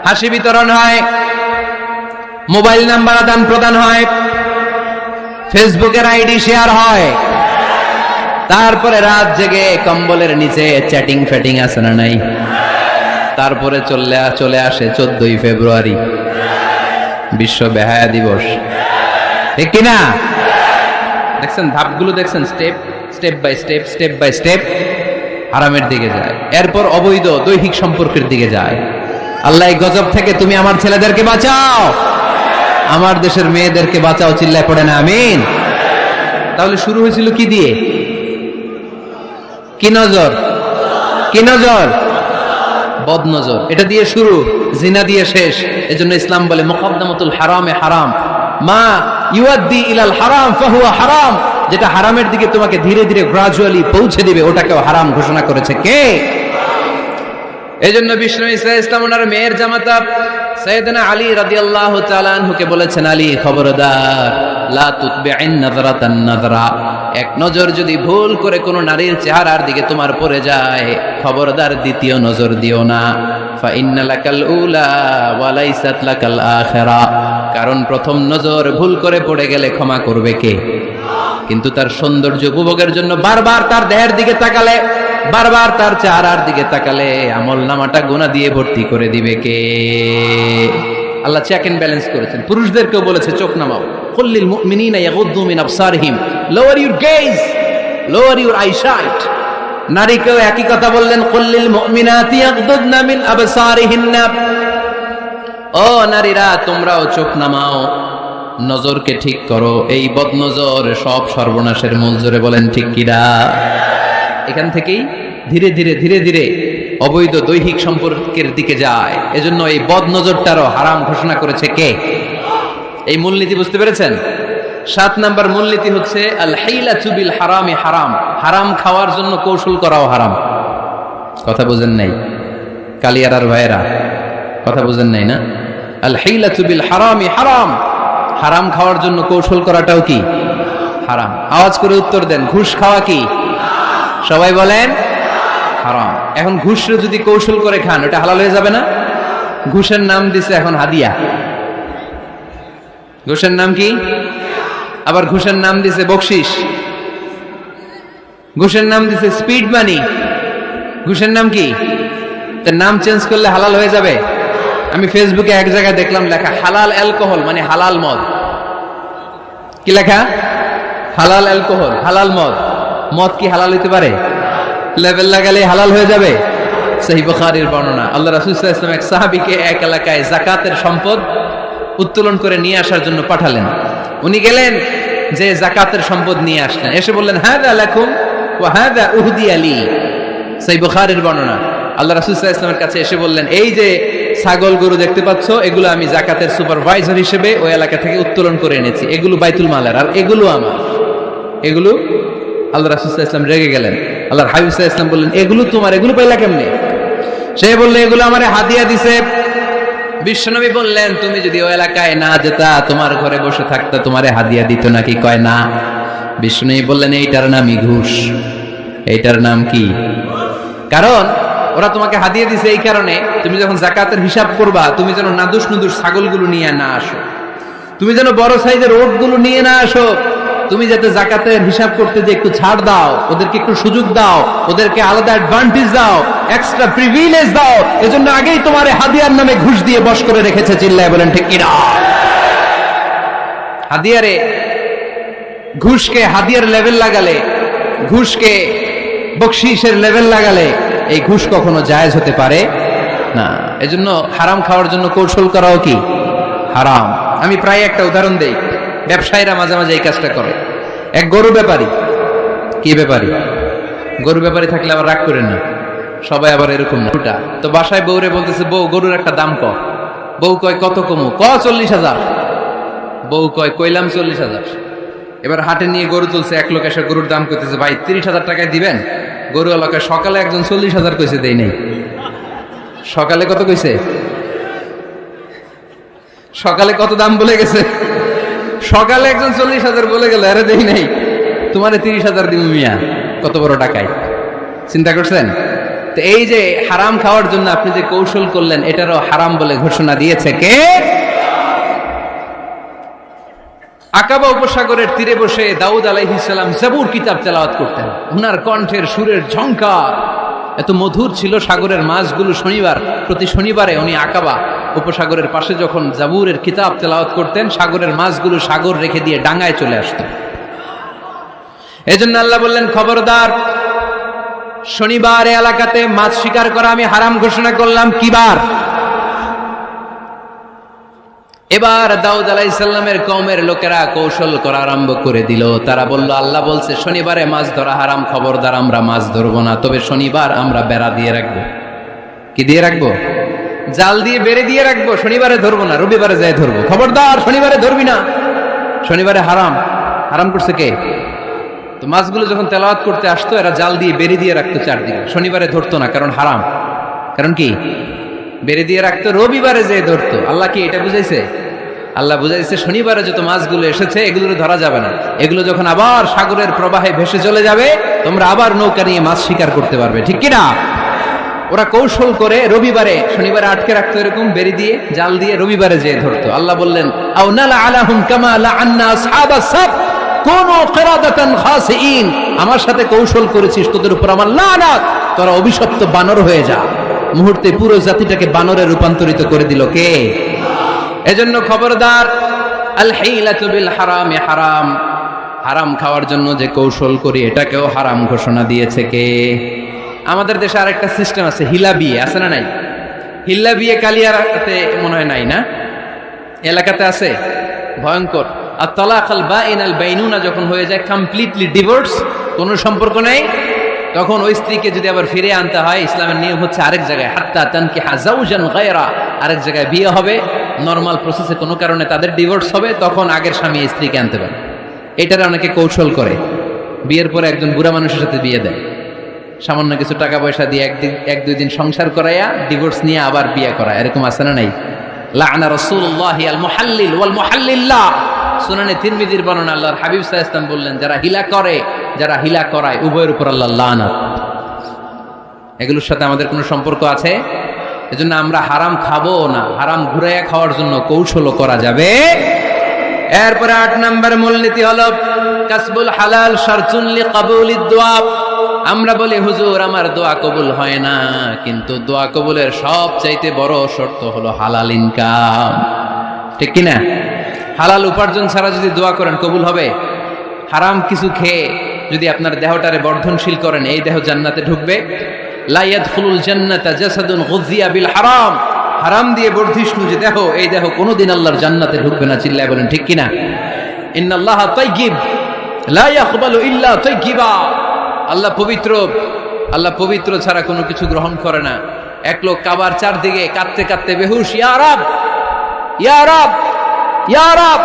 হাসি বিতরণ হয়, মোবাইল নাম্বার আদান প্রদান হয়, ফেসবুকের আইডি শেয়ার হয়, তারপরে রাত জেগে কম্বলের নিচে চ্যাটিং ফ্যাটিং আছে না নাই? তারপরে চলে আসে 14ই ফেব্রুয়ারি, বিশ্ব বেহায়া দিবস, ঠিক কিনা? দেখছেন ধাপগুলো, দেখছেন স্টেপ বাই স্টেপ হারামের দিকে যায়, এরপর অবৈধ দৈহিক সম্পর্কের দিকে যায়। আল্লাহ এই গজব থেকে তুমি আমার ছেলেদেরকে বাঁচাও, আমার দেশের মেয়েদেরকে বাঁচাও, চিল্লায় পড়ে না আমিন। তাহলে শুরু হয়েছিল কি দিয়ে? কি নজর? কি নজর? বদনজর, এটা দিয়ে শুরু, জিনা দিয়ে শেষ। এজন্য ইসলাম বলে মুকদ্দমাতুল হারামে হারাম, মা ইউআদ্দি ইলাল হারাম ফাহুয়া হারাম, যেটা হারামের দিকে তোমাকে ধীরে ধীরে গ্রাজুয়ালি পৌঁছে দিবে, ওটাকেও হারাম ঘোষণা করেছে কে? এজন্য বিষ্ণু ইসা ইসলাম ওনার মেয়ের জামাতা সাইয়েদনা আলী রাদিয়াল্লাহু তাআলা আনহুকে বলেছেন, আলী খবরদার, লা তুতবি'ন নাযরাতান নাযরা, এক নজর যদি ভুল করে কোনো নারীর চেহারার দিকে তোমার পড়ে যায়, খবরদার দ্বিতীয় নজর দিও না। ফা ইন্না লাকাল উলা ওয়া লাইসাত লাকাল আখিরা, কারণ প্রথম নজর ভুল করে পড়ে গেলে ক্ষমা করবে কে? কিন্তু তার সৌন্দর্য উপভোগের জন্য বারবার তার দেহের দিকে তাকালে, বারবার তার চেহারার দিকে তাকালে আমল নামাটা গুনাহ দিয়ে ভর্তি করে দিবে কে? আল্লাহ চেক এন্ড ব্যালেন্স করেছেন। পুরুষদেরকেও বলেছে চোখ নামাও, কুল্লিল মুমিনিনা ইয়াগুদ্দু মিন আবসারিহিম, lower your gaze, lower your eyesight. নারীকেও একই কথা বললেন, কুল্লিল মুমিনাতি ইয়াগুদ্দুনা মিন আবসারিহিন্না, ও নারীরা তোমরাও চোখ নামাও, নজরকে ঠিক করো। এই বদনজর সব সর্বনাশের মূল, জোরে বলেন ঠিক কিনা? এখান থেকেই ধীরে ধীরে অবৈধ দৈহিক সম্পর্কের দিকে যায়। এজন্য এই বদনজরটারও হারাম ঘোষণা করেছে কে? এই মূলনীতি বুঝতে পেরেছেন? 7 নাম্বার মূলনীতি হচ্ছে আল হাইলাতু বিল হারামি হারাম, হারাম খাওয়ার জন্য কৌশল করাও হারাম। কথা বুঝেন নাই কালিয়ারার ভাইয়েরা? কথা বুঝেন নাই না? আল হাইলাতু বিল হারামি হারাম, হারাম খাওয়ার জন্য কৌশল করাটাও কি হারাম? আওয়াজ করে উত্তর দেন, ঘুষ খাওয়া কি? সবাই বলেন হারাম। এখন ঘুষরে যদি কৌশল করে খান, ওটা হালাল হয়ে যাবে না? ঘুষের নাম দিছে এখন হাদিয়া, ঘুষের নাম কি? আবার ঘুষের নাম দিছে বকশিস, ঘুষের নাম দিছে স্পিড মানি, ঘুষের নাম কি? তার নাম চেঞ্জ করলে হালাল হয়ে যাবে? আমি ফেসবুকে এক জায়গায় দেখলাম লেখা হালাল অ্যালকোহল, মানে হালাল মদ। কি লেখা? হালাল অ্যালকোহল, হালাল মদ। মদ কি হালাল হইতে পারে? লেভেল লাগালে হালাল হয়ে যাবে? সহিহ বুখারীর বর্ণনা, আল্লাহ রাসূল সাল্লাল্লাহু আলাইহি ওয়াসাল্লাম এক সাহাবীকে এক এলাকায় যাকাতের সম্পদ উত্তোলন করে নিয়ে আসার জন্য পাঠালেন। উনি গেলেন, যে যাকাতের সম্পদ নিয়ে আসলেন, এসে বললেন হাযা লাকুম ওয়া হাযা উহদিয়া লি। সহিহ বুখারীর বর্ণনা, আল্লাহ রাসূল সাল্লাল্লাহু আলাইহি ওয়াসাল্লামের কাছে এসে বললেন, এই যে ছাগল গরু দেখতে পাচ্ছ, এগুলো আমি যাকাতের সুপারভাইজার হিসেবে ওই এলাকা থেকে উত্তোলন করে এনেছি, এগুলো বাইতুল মালের, আর এগুলো আমার। এগুলো আল্লাহ রাসূল সাল্লাল্লাহু আলাইহি ওয়াসাল্লাম রেগে গেলেন। আল্লাহর হাবিব সাল্লাল্লাহু আলাইহি ওয়াসাল্লাম বললেন, এগুলো তোমার, এগুলো পাইলা কেমনে? সে বলল, এগুলো আমারে হাদিয়া দিছে। বিশ্বনবী বললেন, তুমি যদি ওই এলাকায় না যেতা, তোমার ঘরে বসে থাকতা, তোমারে হাদিয়া দিত নাকি? কয় না। বিশ্বনবী বললেন, এইটার নামই ঘুষ। এইটার নাম কি? কারণ ওরা তোমাকে হাদিয়া দিছে এই কারণে, তুমি যখন যাকাতের হিসাব করবা, তুমি যেন নাদুস নুদুস ছাগলগুলো নিয়ে না আসো, তুমি যেন বড় সাইজের ওটগুলো নিয়ে না আসো, তুমি যাতে যাকাতের হিসাব করতে যে একটু ছাড় দাও, ওদেরকে একটু সুযোগ দাও, ওদেরকে আলাদা অ্যাডভান্টেজ দাও, এক্সট্রা প্রিভিলেজ দাও, এজন্য আগেই তোমার হাদিয়ার নামে ঘুষ দিয়ে বশ করে রেখেছে। চিল্লায় বলেন ঠিক কিনা? হাদিয়ারে, ঘুষকে হাদিয়ার লেভেল লাগালে, ঘুষকে বকশিসের লেভেল লাগালে এই ঘুষ কখনো জায়েজ হতে পারে না। এজন্য হারাম খাওয়ার জন্য কৌশল করাও কি হারাম। আমি প্রায় একটা উদাহরণ দেই, ব্যবসায়ীরা মাঝে মাঝে এই কাজটা করে। এক গরু ব্যাপারী, কি ব্যাপারী? গরু ব্যাপারী থাকলে আবার রাগ করেন না, সবাই আবার এরকম না। তো বাসায় বউরে বলতেছে, বউ গরুর একটা দাম ক। বউ কয় কত কমু? 40,000। বউ কয় কইলাম 40,000। এবার হাটে নিয়ে গরু তুলছে, এক লোক এসে গরুর দাম করতেছে, ভাই 30,000 টাকায় দিবেন? গরু এলাকায় সকালে একজন 40,000 কইছে, দেই নাই। সকালে কত কইছে? সকালে কত দাম বলে গেছে, সকালে একজন 40,000 বলে গেল, আরে দেই নাই, তোমারে 30,000 দিব মিয়া, কত বড় টাকাই। চিন্তা করছেন? তো এই যে হারাম খাওয়ার জন্য আপনি যে কৌশল করলেন, এটারও হারাম বলে ঘোষণা দিয়েছে কে? আকাবা উপসাগরের তীরে বসে দাউদ আলাইহিস সালাম জাবুর কিতাব তেলাওয়াত করতেন। উনার কণ্ঠের সুরের ঝংকার এত মধুর ছিল, সাগরের মাছগুলো প্রতি শনিবারে উনি আকাবা উপসাগরের পাশে যখন জাবুরের কিতাব তেলাওয়াত করতেন, সাগরের মাছগুলো সাগর রেখে দিয়ে ডাঙায় চলে আসতো। এজন্য আল্লাহ বললেন, খবরদার, শনিবার এলাকাতে মাছ শিকার করা আমি হারাম ঘোষণা করলাম। কিবার? এবার দাউদ আলাইহিস সালামের কওমের লোকেরা কৌশল করা আরম্ভ করে দিল। তারা বলল, আল্লাহ বলছে শনিবারে মাছ ধরা হারাম, খবরদার আমরা মাছ ধরবো না, তবে শনিবার আমরা বেড়া দিয়ে রাখবো। কি দিয়ে রাখবো? জাল দিয়ে বেড়ে দিয়ে রাখবো। শনিবারে ধরবো না, রবিবারে যাই ধরবো। খবরদার, শনিবারে ধরবি না, শনিবারে হারাম। হারাম করছে কে? তো মাছগুলো যখন তেলাওয়াত করতে আসতো, এরা জাল দিয়ে বেড়ে দিয়ে রাখতো চারদিকে, শনিবারে ধরতো না, কারণ হারাম। কারণ কি? বেড়ে দিয়ে রাখতো, রবিবারে যে ধরতো। আল্লাহ কি এটা বুঝাইছে? আল্লাহ বুঝাইছে শনিবারে যত মাছগুলো এসেছে এগুলো ধরা যাবে না, এগুলো যখন আবার সাগরের প্রবাহে ভেসে চলে যাবে, তোমরা আবার নৌকা নিয়ে মাছ শিকার করতে পারবে। ঠিক কিনা? ওরা কৌশল করে রবিবারে, শনিবারে আটকে রাখতো এরকম বেড়ে দিয়ে, জাল দিয়ে, রবিবারে যে ধরতো। আল্লাহ বললেন, আও নালা আলাহুম কামা লাআন্না আসহাবাস সাব কোন কিরাদাতান খাসিইন, আমার সাথে কৌশল করেছিস, তোদের উপর আমার লানাত, তোরা অভিশপ্ত বানর হয়ে যা। মুহূর্তে পুরো জাতিটাকে বানরে রূপান্তরিত করে দিল কে? এজন্য খবরদার, আল হিলাতু বিল হারামি হারাম, হারাম খাওয়ার জন্য যে কৌশল করি এটাকেও হারাম ঘোষণা দিয়েছে কে? আমাদের দেশে আরেকটা সিস্টেম আছে, হিলা বিয়ে আছে না নাই? হিলা বিয়ে কালিয়াতে মনে হয় নাই না? এলাকাতে আছে, ভয়ঙ্কর। আর তালাক আল বাইন আল বাইনুনা যখন হয়ে যায়, কমপ্লিটলি ডিভোর্স, কোনো সম্পর্ক নেই, তখন ওই স্ত্রীকে যদি আবার ফিরে আনতে হয়, ইসলামের নিয়ম হচ্ছে আরেক জায়গায়, হাত্তা তানকিহা যাওজান গায়রা, আরেক জায়গায় বিয়ে হবে, নরমাল প্রসেসে কোনো কারণে তাদের ডিভোর্স হবে, তখন আগের স্বামী স্ত্রীকে আনতে পারে। এটার অনেকে কৌশল করে, বিয়ের পরে একজন বুড়া মানুষের সাথে বিয়ে দেয়, সামান্য কিছু টাকা পয়সা দিয়ে এক দুই দিন সংসার করাইয়া ডিভোর্স নিয়ে আবার বিয়ে করা, এরকম আছে না নাই? লাআনা রাসূলুল্লাহি আল মুহাল্লিল ওয়াল মুহাল্লিল্লাহ, সুনানে তিরমিজির বর্ণনা, আল্লাহর হাবিব সাল্লাল্লাহু আলাইহি ওয়াসাল্লাম বললেন, যারা হিলা করে, যারা হিলা করায়, উভয়ের উপর আল্লাহর লানাত। এগুলোর সাথে আমাদের কোনো সম্পর্ক আছে? এজন্য আমরা হারাম খাবো না, হারাম ঘুরাইয়া খাওয়ার জন্য কৌশলও করা যাবে। এরপরে 8 নম্বর মূলনীতি হলো কাসবুল হালাল শারতুন লিকাবুলিদ দুআ। আমরা বলি, হুজুর আমার দোয়া কবুল হয় না, কিন্তু দোয়া কবুলের সবচাইতে বড় শর্ত হলো হালাল ইনকাম। ঠিক কিনা? হালাল উপার্জন ছাড়া যদি দোয়া করেন কবুল হবে? হারাম কিছু খেয়ে যদি আপনার দেহটারে বর্ধনশীল করেন, এই দেহ জান্নাতে ঢুকবে? লা ইয়াদখুলুল জান্নাতা জাসাদুন গুযিয়া বিল হারাম, হারাম দিয়ে বর্ধিষ্ণু যে দেহ, এই দেহ কোনোদিন আল্লাহর জান্নাতে ঢুকবে না। চিল্লায় বলেন ঠিক কিনা? ইন্নাল্লাহা তাইয়্যিব লা ইয়াকবালু ইল্লা তাইয়্যিবা, আল্লাহ পবিত্র, আল্লাহ পবিত্র ছাড়া কোনো কিছু গ্রহণ করে না। এক লোক কাবার চারদিকে কাঁদতে কাঁদতে বেহুশ, ইয়া রাব ইয়া রাব ইয়া রাব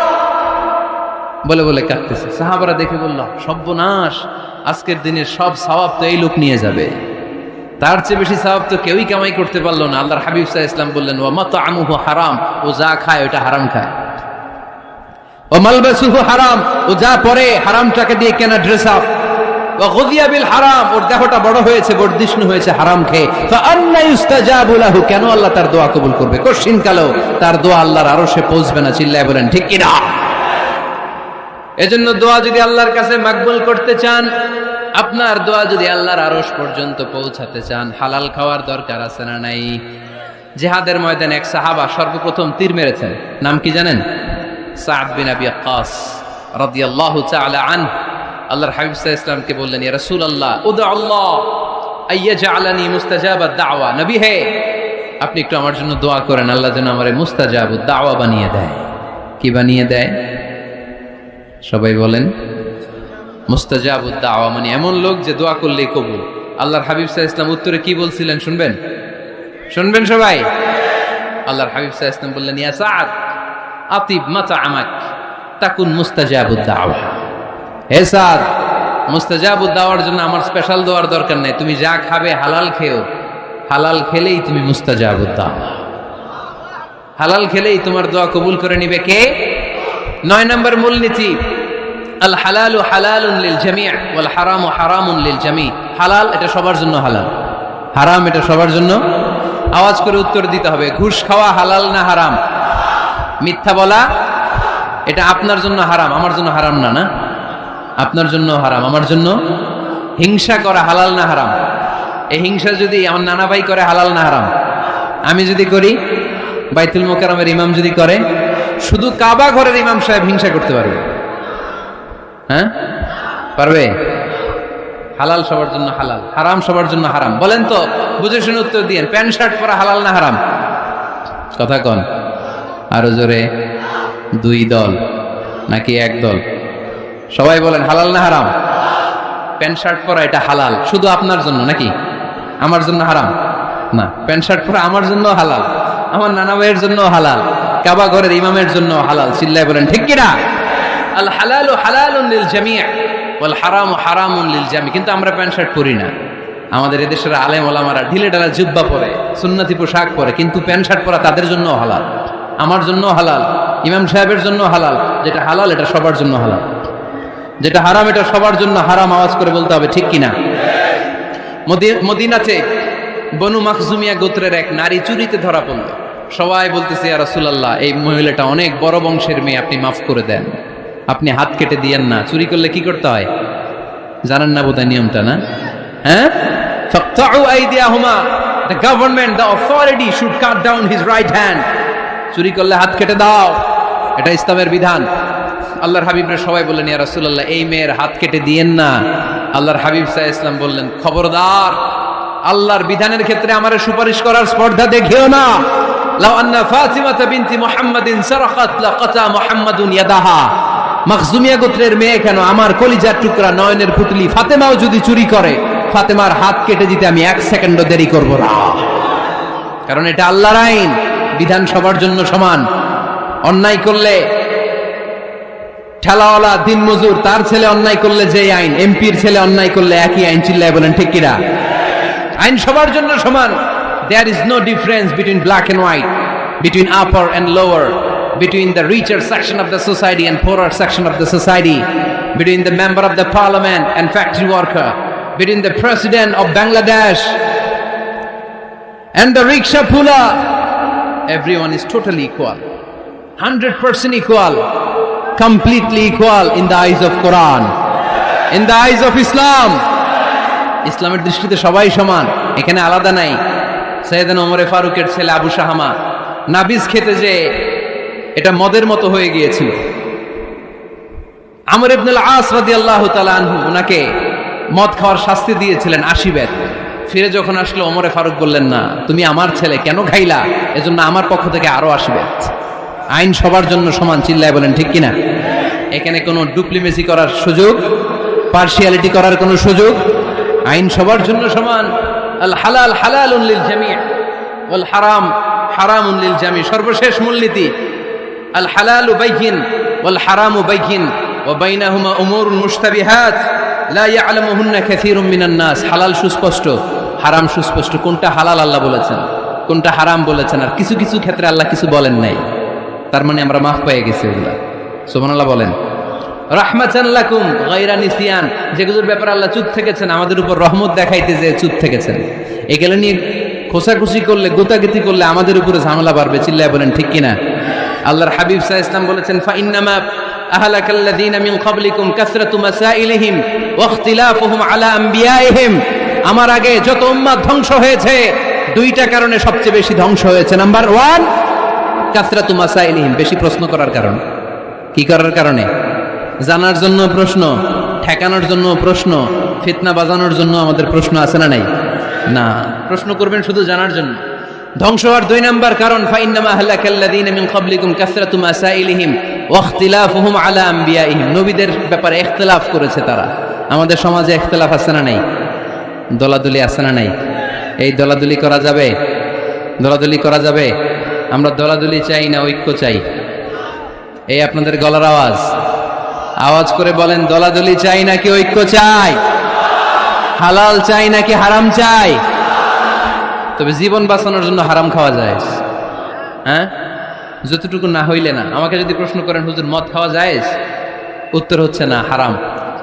বলে বলে কাঁদতেছে। সাহাবারা দেখে বলল, সর্বনাশ, আজকের দিনের সব সওয়াব তো এই লোক নিয়ে যাবে, তার চেয়ে বেশি সওয়াব তো কেউই কামাই করতে পারলো না। আল্লাহর হাবিব সাল্লাল্লাহু আলাইহি ওয়াসাল্লাম বললেন, ওয়া মাতআমুহু হারাম, ও যা খায় ওটা হারাম খায়। ওয়া মালবাসুহু হারাম, ও যা পরে হারামটাকে দিয়ে কেনা ড্রেস আপ। ওয়া গুযিয়া বিল হারাম, ওর দেহটা বড় হয়েছে, বর্ধিষ্ণু হয়েছে হারাম খেয়ে। ফাআন্না ইউস্তাজাবু লাহু, কেন আল্লাহ তার দোয়া কবুল করবে? কঠিন কালেও তার দোয়া আল্লাহর আরশে পৌঁছবে না। চিল্লায় বলেন ঠিক কিনা? এজন্য দোয়া যদি আল্লাহর কাছে মাকবুল করতে চান, আপনার দোয়া যদি আল্লাহর আরশ পর্যন্ত পৌঁছাতে চান, হালাল খাওয়ার দরকার আছে না নাই? জিহাদের ময়দানে এক সাহাবা সর্বপ্রথম তীর মেরেছেন, নাম কি জানেন? সাদ বিন আবি ওয়াক্কাস রাদিয়াল্লাহু তাআলা আনহু। আল্লাহর হাবিব সাল্লাল্লাহু আলাইহি ওয়াসাল্লামকে বললেন, ইয়া রাসূলুল্লাহ উদু আল্লাহ আইয়াজআলানি মুস্তাজাবাদ দাওয়া, নবী হে আপনি একটু আমার জন্য দোয়া করেন, আল্লাহ যেন আমারে মুস্তাজাবুদ দাওয়া বানিয়ে দেয়। কি বানিয়ে দেয়? সবাই বলেন মুস্তাজাবুদ দাওয়া মানে এমন লোক যে দোয়া করলেই কবুল। আল্লাহর হাবিব সাল্লাল্লাহু আলাইহি ওয়াসাল্লাম উত্তরে কি বলছিলেন শুনবেন? শুনবেন সবাই? আল্লাহর হাবিব সাল্লাল্লাহু আলাইহি ওয়াসাল্লাম বললেন, ইয়া সাদ আতিব মাতআমাক তাকুন মুস্তাজাবুদ দাওয়া। হে সাদ, মুস্তাজাবুদ দাওয়ার জন্য আমার স্পেশাল দোয়ার দরকার নেই, তুমি যা খাবে হালাল খেও, হালাল খেলেই তুমি মুস্তাজাবুদ দাওয়া। হালাল খেলেই তোমার দোয়া কবুল করে নিবে কে? 9 নম্বর মূলনীতি, আল হালালু হালালুন লিল জামি' ওয়াল হারামু হারামুন লিল জামি'। হালাল এটা সবার জন্য হালাল, হারাম এটা সবার জন্য। আওয়াজ করে উত্তর দিতে হবে। ঘুষ খাওয়া হালাল না হারাম? মিথ্যা বলা এটা আপনার জন্য হারাম, আমার জন্য হারাম না? না, আপনার জন্য হারাম, আমার জন্য। হিংসা করা হালাল না হারাম? এই হিংসা যদি আমার নানা ভাই করে হালাল না হারাম? আমি যদি করি, বাইতুল মোকাররমের ইমাম যদি করে, শুধু কাবা ঘরের ইমাম সাহেব হিংসা করতে পারবে? হ্যাঁ, পারবে? হালাল সবার জন্য হালাল, হারাম সবার জন্য হারাম। বলেন তো, বুঝে শুনে উত্তর দিয়েন, প্যান্ট শার্ট পরা হালাল না হারাম? কথা কন আরো জোরে। 2 দল নাকি 1 দল? সবাই বলেন হালাল না হারাম? প্যান্ট শার্ট পরা এটা হালাল শুধু আপনার জন্য নাকি আমার জন্য হারাম? না, প্যান্ট শার্ট পরা আমার জন্য হালাল, আমার নানা ভাইয়ের জন্য হালাল, কাবা ঘরের ইমামের জন্য হালাল। চিল্লায় বলেন ঠিক কিনা? আল হালালু হালালুন লিল জামি' ওয়াল হারামু হারামুন লিল জামি'। কিন্তু আমরা প্যান্ট শার্ট পরি না। আমাদের এদেশের আলেম ওলামারা ঢিলে ঢালা জুব্বা পরে, সুন্নতি পোশাক পরে, কিন্তু প্যান্ট শার্ট পরা তাদের জন্য হালাল, আমার জন্য হালাল, ইমাম সাহেবের জন্য হালাল। যেটা হালাল এটা সবার জন্য হালাল, যেটা হারাম এটা সবার জন্য হারাম। আওয়াজ করে বলতে হবে ঠিক কিনা? মদিনাতে বনু মাখজুমিয়া গোত্রের এক নারী চুরিতে ধরা পড়ল। সবাই বলতেছে ইয়া রাসূলুল্লাহ, এই মহিলাটা অনেক বড় বংশের মেয়ে, আপনি মাফ করে দেন, আপনি হাত কেটে দিয়েন না। চুরি করলে কি করতে হয় জানেন না বোধহয় নিয়মটা, না? হ্যাঁ, ফাকতাউ আইদিয়াহুমা, the government, the authority should cut down his right hand. চুরি করলে হাত কেটে দাও, এটা ইসলামের বিধান। আল্লাহর হাবিবরা সবাই বললেন ইয়া রাসূলুল্লাহ, এই মেয়ের হাত কেটে দিয়েন না। আল্লাহর হাবিব সাল্লাল্লাহু আলাইহি ওয়াসাল্লাম বললেন, খবরদার, আল্লাহর বিধানের ক্ষেত্রে আমারে সুপারিশ করার স্পর্ধা দেখিও না। লাউ আন্না ফাতিমাতা বিনতি মুহাম্মাদিন সারাকাত লাকাতা মুহাম্মাদুন ইয়াদাহা। মাখজুমিয়া গোত্রের মেয়ে কেন, আমার কলিজার টুকরা নয়নের পুতলি ফাতেমাও যদি চুরি করে, ফাতেমার হাত কেটে দিতে আমি 1 সেকেন্ডও দেরি করব না। কারণ এটা আল্লাহর আইন, বিধান সবার জন্য সমান। অন্যায় করলে ঠেলাওয়ালা দিনমজুর তার ছেলে অন্যায় করলে যে আইন, এমপির ছেলে অন্যায় করলে একই আইন। চিল্লায় বলেন ঠিক কিনা? আইন সবার জন্য সমান। There is no difference between black and white, between upper and lower, between the richer section of the society and poorer section of the society, between the member of the parliament and factory worker, between the president of Bangladesh and the rickshaw puller. Everyone is totally equal, 100% equal, completely equal in the eyes of Quran, in the eyes of Islam. ইসলামের দৃষ্টিতে সবাই সমান, এখানে আলাদা নাই। সাইয়েদনা ওমরে ফারুকের ছেলে আবু শাহামা নাবিজ খেতে যে এটা মদের মতো হয়ে গিয়েছিল। আমর ইবনে আল আস রাদিয়াল্লাহু তাআলা আনহু ওনাকে মদ খাওয়ার শাস্তি দিয়েছিলেন 80 বেত। ফিরে যখন আসলো ওমরে ফারুক বললেন, না, তুমি আমার ছেলে কেন খাইলা, এজন্য আমার পক্ষ থেকে আরো 80 বেত। আইন সবার জন্য সমান। চিল্লায় বলেন ঠিক কিনা? এখানে কোনো ডুপ্লিমেসি করার সুযোগ, পার্সিয়ালিটি করার কোনো সুযোগ, আইন সবার জন্য সমান। আল হালাল হালালুন লিল জামি' ওয়াল হারাম হারামুন লিল জামি'। সর্বশেষ মূলনীতি, আল হালালু বাইয়িন ওয়াল হারামু বাইয়িন ওয়া বাইনাহুমা উমুরুন মুশতাবিহাত লা ইয়ালামুহুন্না কাসীরুম মিনান নাস। হালাল সুস্পষ্ট, হারাম সুস্পষ্ট। কোনটা হালাল আল্লাহ বলেছেন, কোনটা হারাম বলেছেন, আর কিছু কিছু ক্ষেত্রে আল্লাহ কিছু বলেন নাই, তার মানে আমরা মাফ পেয়ে গেছি ওগুলা। সুবহানাল্লাহ বলেন। রাহমাতান লাকুম গায়রা নিসিয়ান, যেগুলোর ব্যাপারে আল্লাহ চুপ থেকেছেন, আমাদের উপর রহমত দেখাইতে যে চুপ থেকেছেন। এগুলো নিয়ে খোসাখুশি করলে, গোতাগতি করলে আমাদের উপরে ঝামেলা বাড়বে। চিল্লায় বলেন ঠিক কিনা? আল্লাহর হাবিব সাল্লাল্লাহু আলাইহি ওয়াসাল্লাম বলেছেন, ফা ইন্নামা আহলাকাল্লাযীনা মিন ক্বাবলিকুম কাসরাতু মাসাইলিহিম ওয়া ইখতিলাফুহুম আলা আমবিয়াইহিম। আমার আগে যত উম্মাত ধ্বংস হয়েছে, 2টা কারণে সবচেয়ে বেশি ধ্বংস হয়েছে। নাম্বার 1, কাসরাতু মাসাইলিহিম, বেশি প্রশ্ন করার কারণে। কি করার কারণে? জানার জন্য প্রশ্ন, ঠেকানোর জন্য প্রশ্ন, ফিতনা বাজানোর জন্য আমাদের প্রশ্ন আছে না নাই? না, প্রশ্ন করবেন শুধু জানার জন্য। ধ্বংস হওয়ার 2 নাম্বার কারণ, ফাইন্নামা আহলাকাল্লাযীনা মিন ক্বাবলিকুম কাসরাতু মাসাইলিহিম ওয়া ইখতিলাফুহুম আলা আমবিয়াইহিম। নবীদের ব্যাপারে ইখতিলাফ করেছে তারা। আমাদের সমাজে ইখতিলাফ আছে না নাই? দলাদলি আছে না নাই? এই দলাদলি করা যাবে? দলাদলি করা যাবে? আমরা দলাদলি চাই না ঐক্য চাই? এই আপনাদের গলার আওয়াজ, আওয়াজ করে বলেন, দলাদলি চাই নাকি ঐক্য চাই? হালাল চাই নাকি হারাম চাই? তবে জীবন বাঁচানোর জন্য হারাম খাওয়া যায়, হ্যাঁ? যতটুকু না হইলে না। আমাকে যদি প্রশ্ন করেন হুজুর মদ খাওয়া জায়েজ, উত্তর হচ্ছে না, হারাম।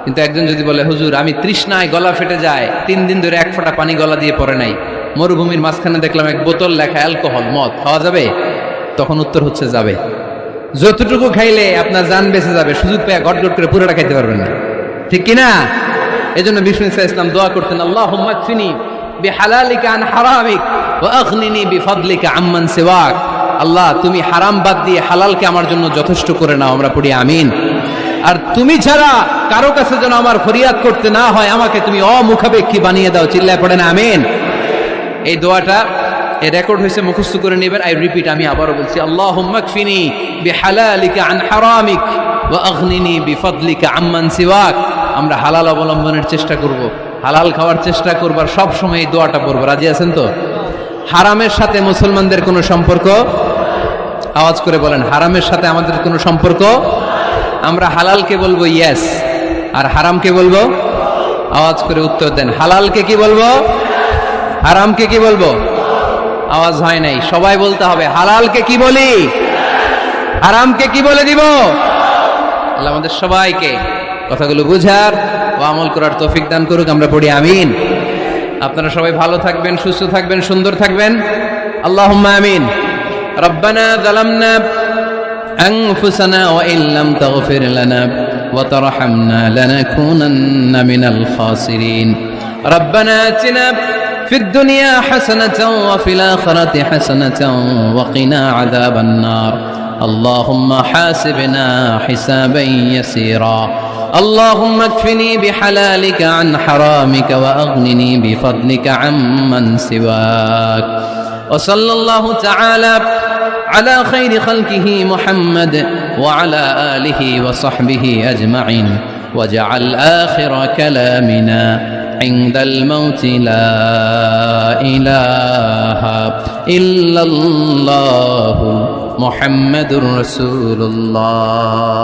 কিন্তু একজন যদি বলে হুজুর আমি তৃষ্ণায় গলা ফেটে যায়, 3 দিন ধরে 1 ফোঁটা পানি গলা দিয়ে পড়ে নাই, মরুভূমির মাঝখানে দেখলাম 1 বোতল লেখা অ্যালকোহল, মদ, খাওয়া যাবে? তখন উত্তর হচ্ছে যাবে। যতটুকু খাইলে আপনার জান বেঁচে যাবে, সুযোগ পেয়ে গট গট করে পুরোটা খাইতে পারবেন না, ঠিক কিনা? এই জন্য বিষ্ণু ইসলাম দোয়া করতেন, আল্লাহুম্মা কফিনি বিহালালিকা আন হারামিক ওয়া আগনিনি বিফাদলিকা আম্মান সিওয়াক। আল্লাহ তুমি হারাম বাদ দিয়ে হালালকে আমার জন্য যথেষ্ট করে নাও। আমরা পড়ি আমিন। আর তুমি ছাড়া কারো কাছে যেন আমার ফরিয়াদ করতে না হয়, আমাকে তুমি অমুখাপেক্ষী বানিয়ে দাও। চিল্লায় পড়েন আমিন। এই দোয়াটা এই রেকর্ড হয়েছে, মুখস্থ করে নেবেন। আই রিপিট, আমি আবারও বলছি, আল্লাহুম্মা কফিনি বিহালালিকা আন হারামিক ওয়া আগনিনি বিফাদলিকা আম্মান সিওয়াক। আমরা হালাল অবলম্বনের চেষ্টা করব, হালাল খাওয়ার চেষ্টা করব, আর সব সময় এই দোয়াটা পড়ব। রাজি আছেন তো? হারামের সাথে মুসলমানদের কোনো সম্পর্ক? আওয়াজ করে বলেন, হারামের সাথে আমাদের কোনো সম্পর্ক? আমরা হালালকে বলবো ইয়েস, আর হারামকে বলবো? আওয়াজ করে উত্তর দেন। হালালকে কি বলবো, হারামকে কি বলবো? আওয়াজ হয় নাই, সবাই বলতে হবে। হালালকে কি বলি, হারামকে কি বলে দিব? আল্লাহ আমাদের সবাইকে কথাগুলো বুঝার ও আমল করার তৌফিক দান করুক। আমরা পড়ি আমিন। আপনারা সবাই ভালো থাকবেন, সুস্থ থাকবেন, সুন্দর থাকবেন। আল্লাহুম্মা আমিন। রব্বানা যালামনা أنفسنا وإن لم تغفر لنا وترحمنا لنكونن من الخاسرين ربنا آتنا في الدنيا حسنة وفي الآخرة حسنة وقنا عذاب النار اللهم حاسبنا حسابا يسيرا اللهم اكفني بحلالك عن حرامك وأغنني بفضلك عمن سواك وصلى الله تعالى على خير خلقه محمد وعلى آله وصحبه أجمعين وجعل آخر كلامنا عند الموت لا إله إلا الله محمد رسول الله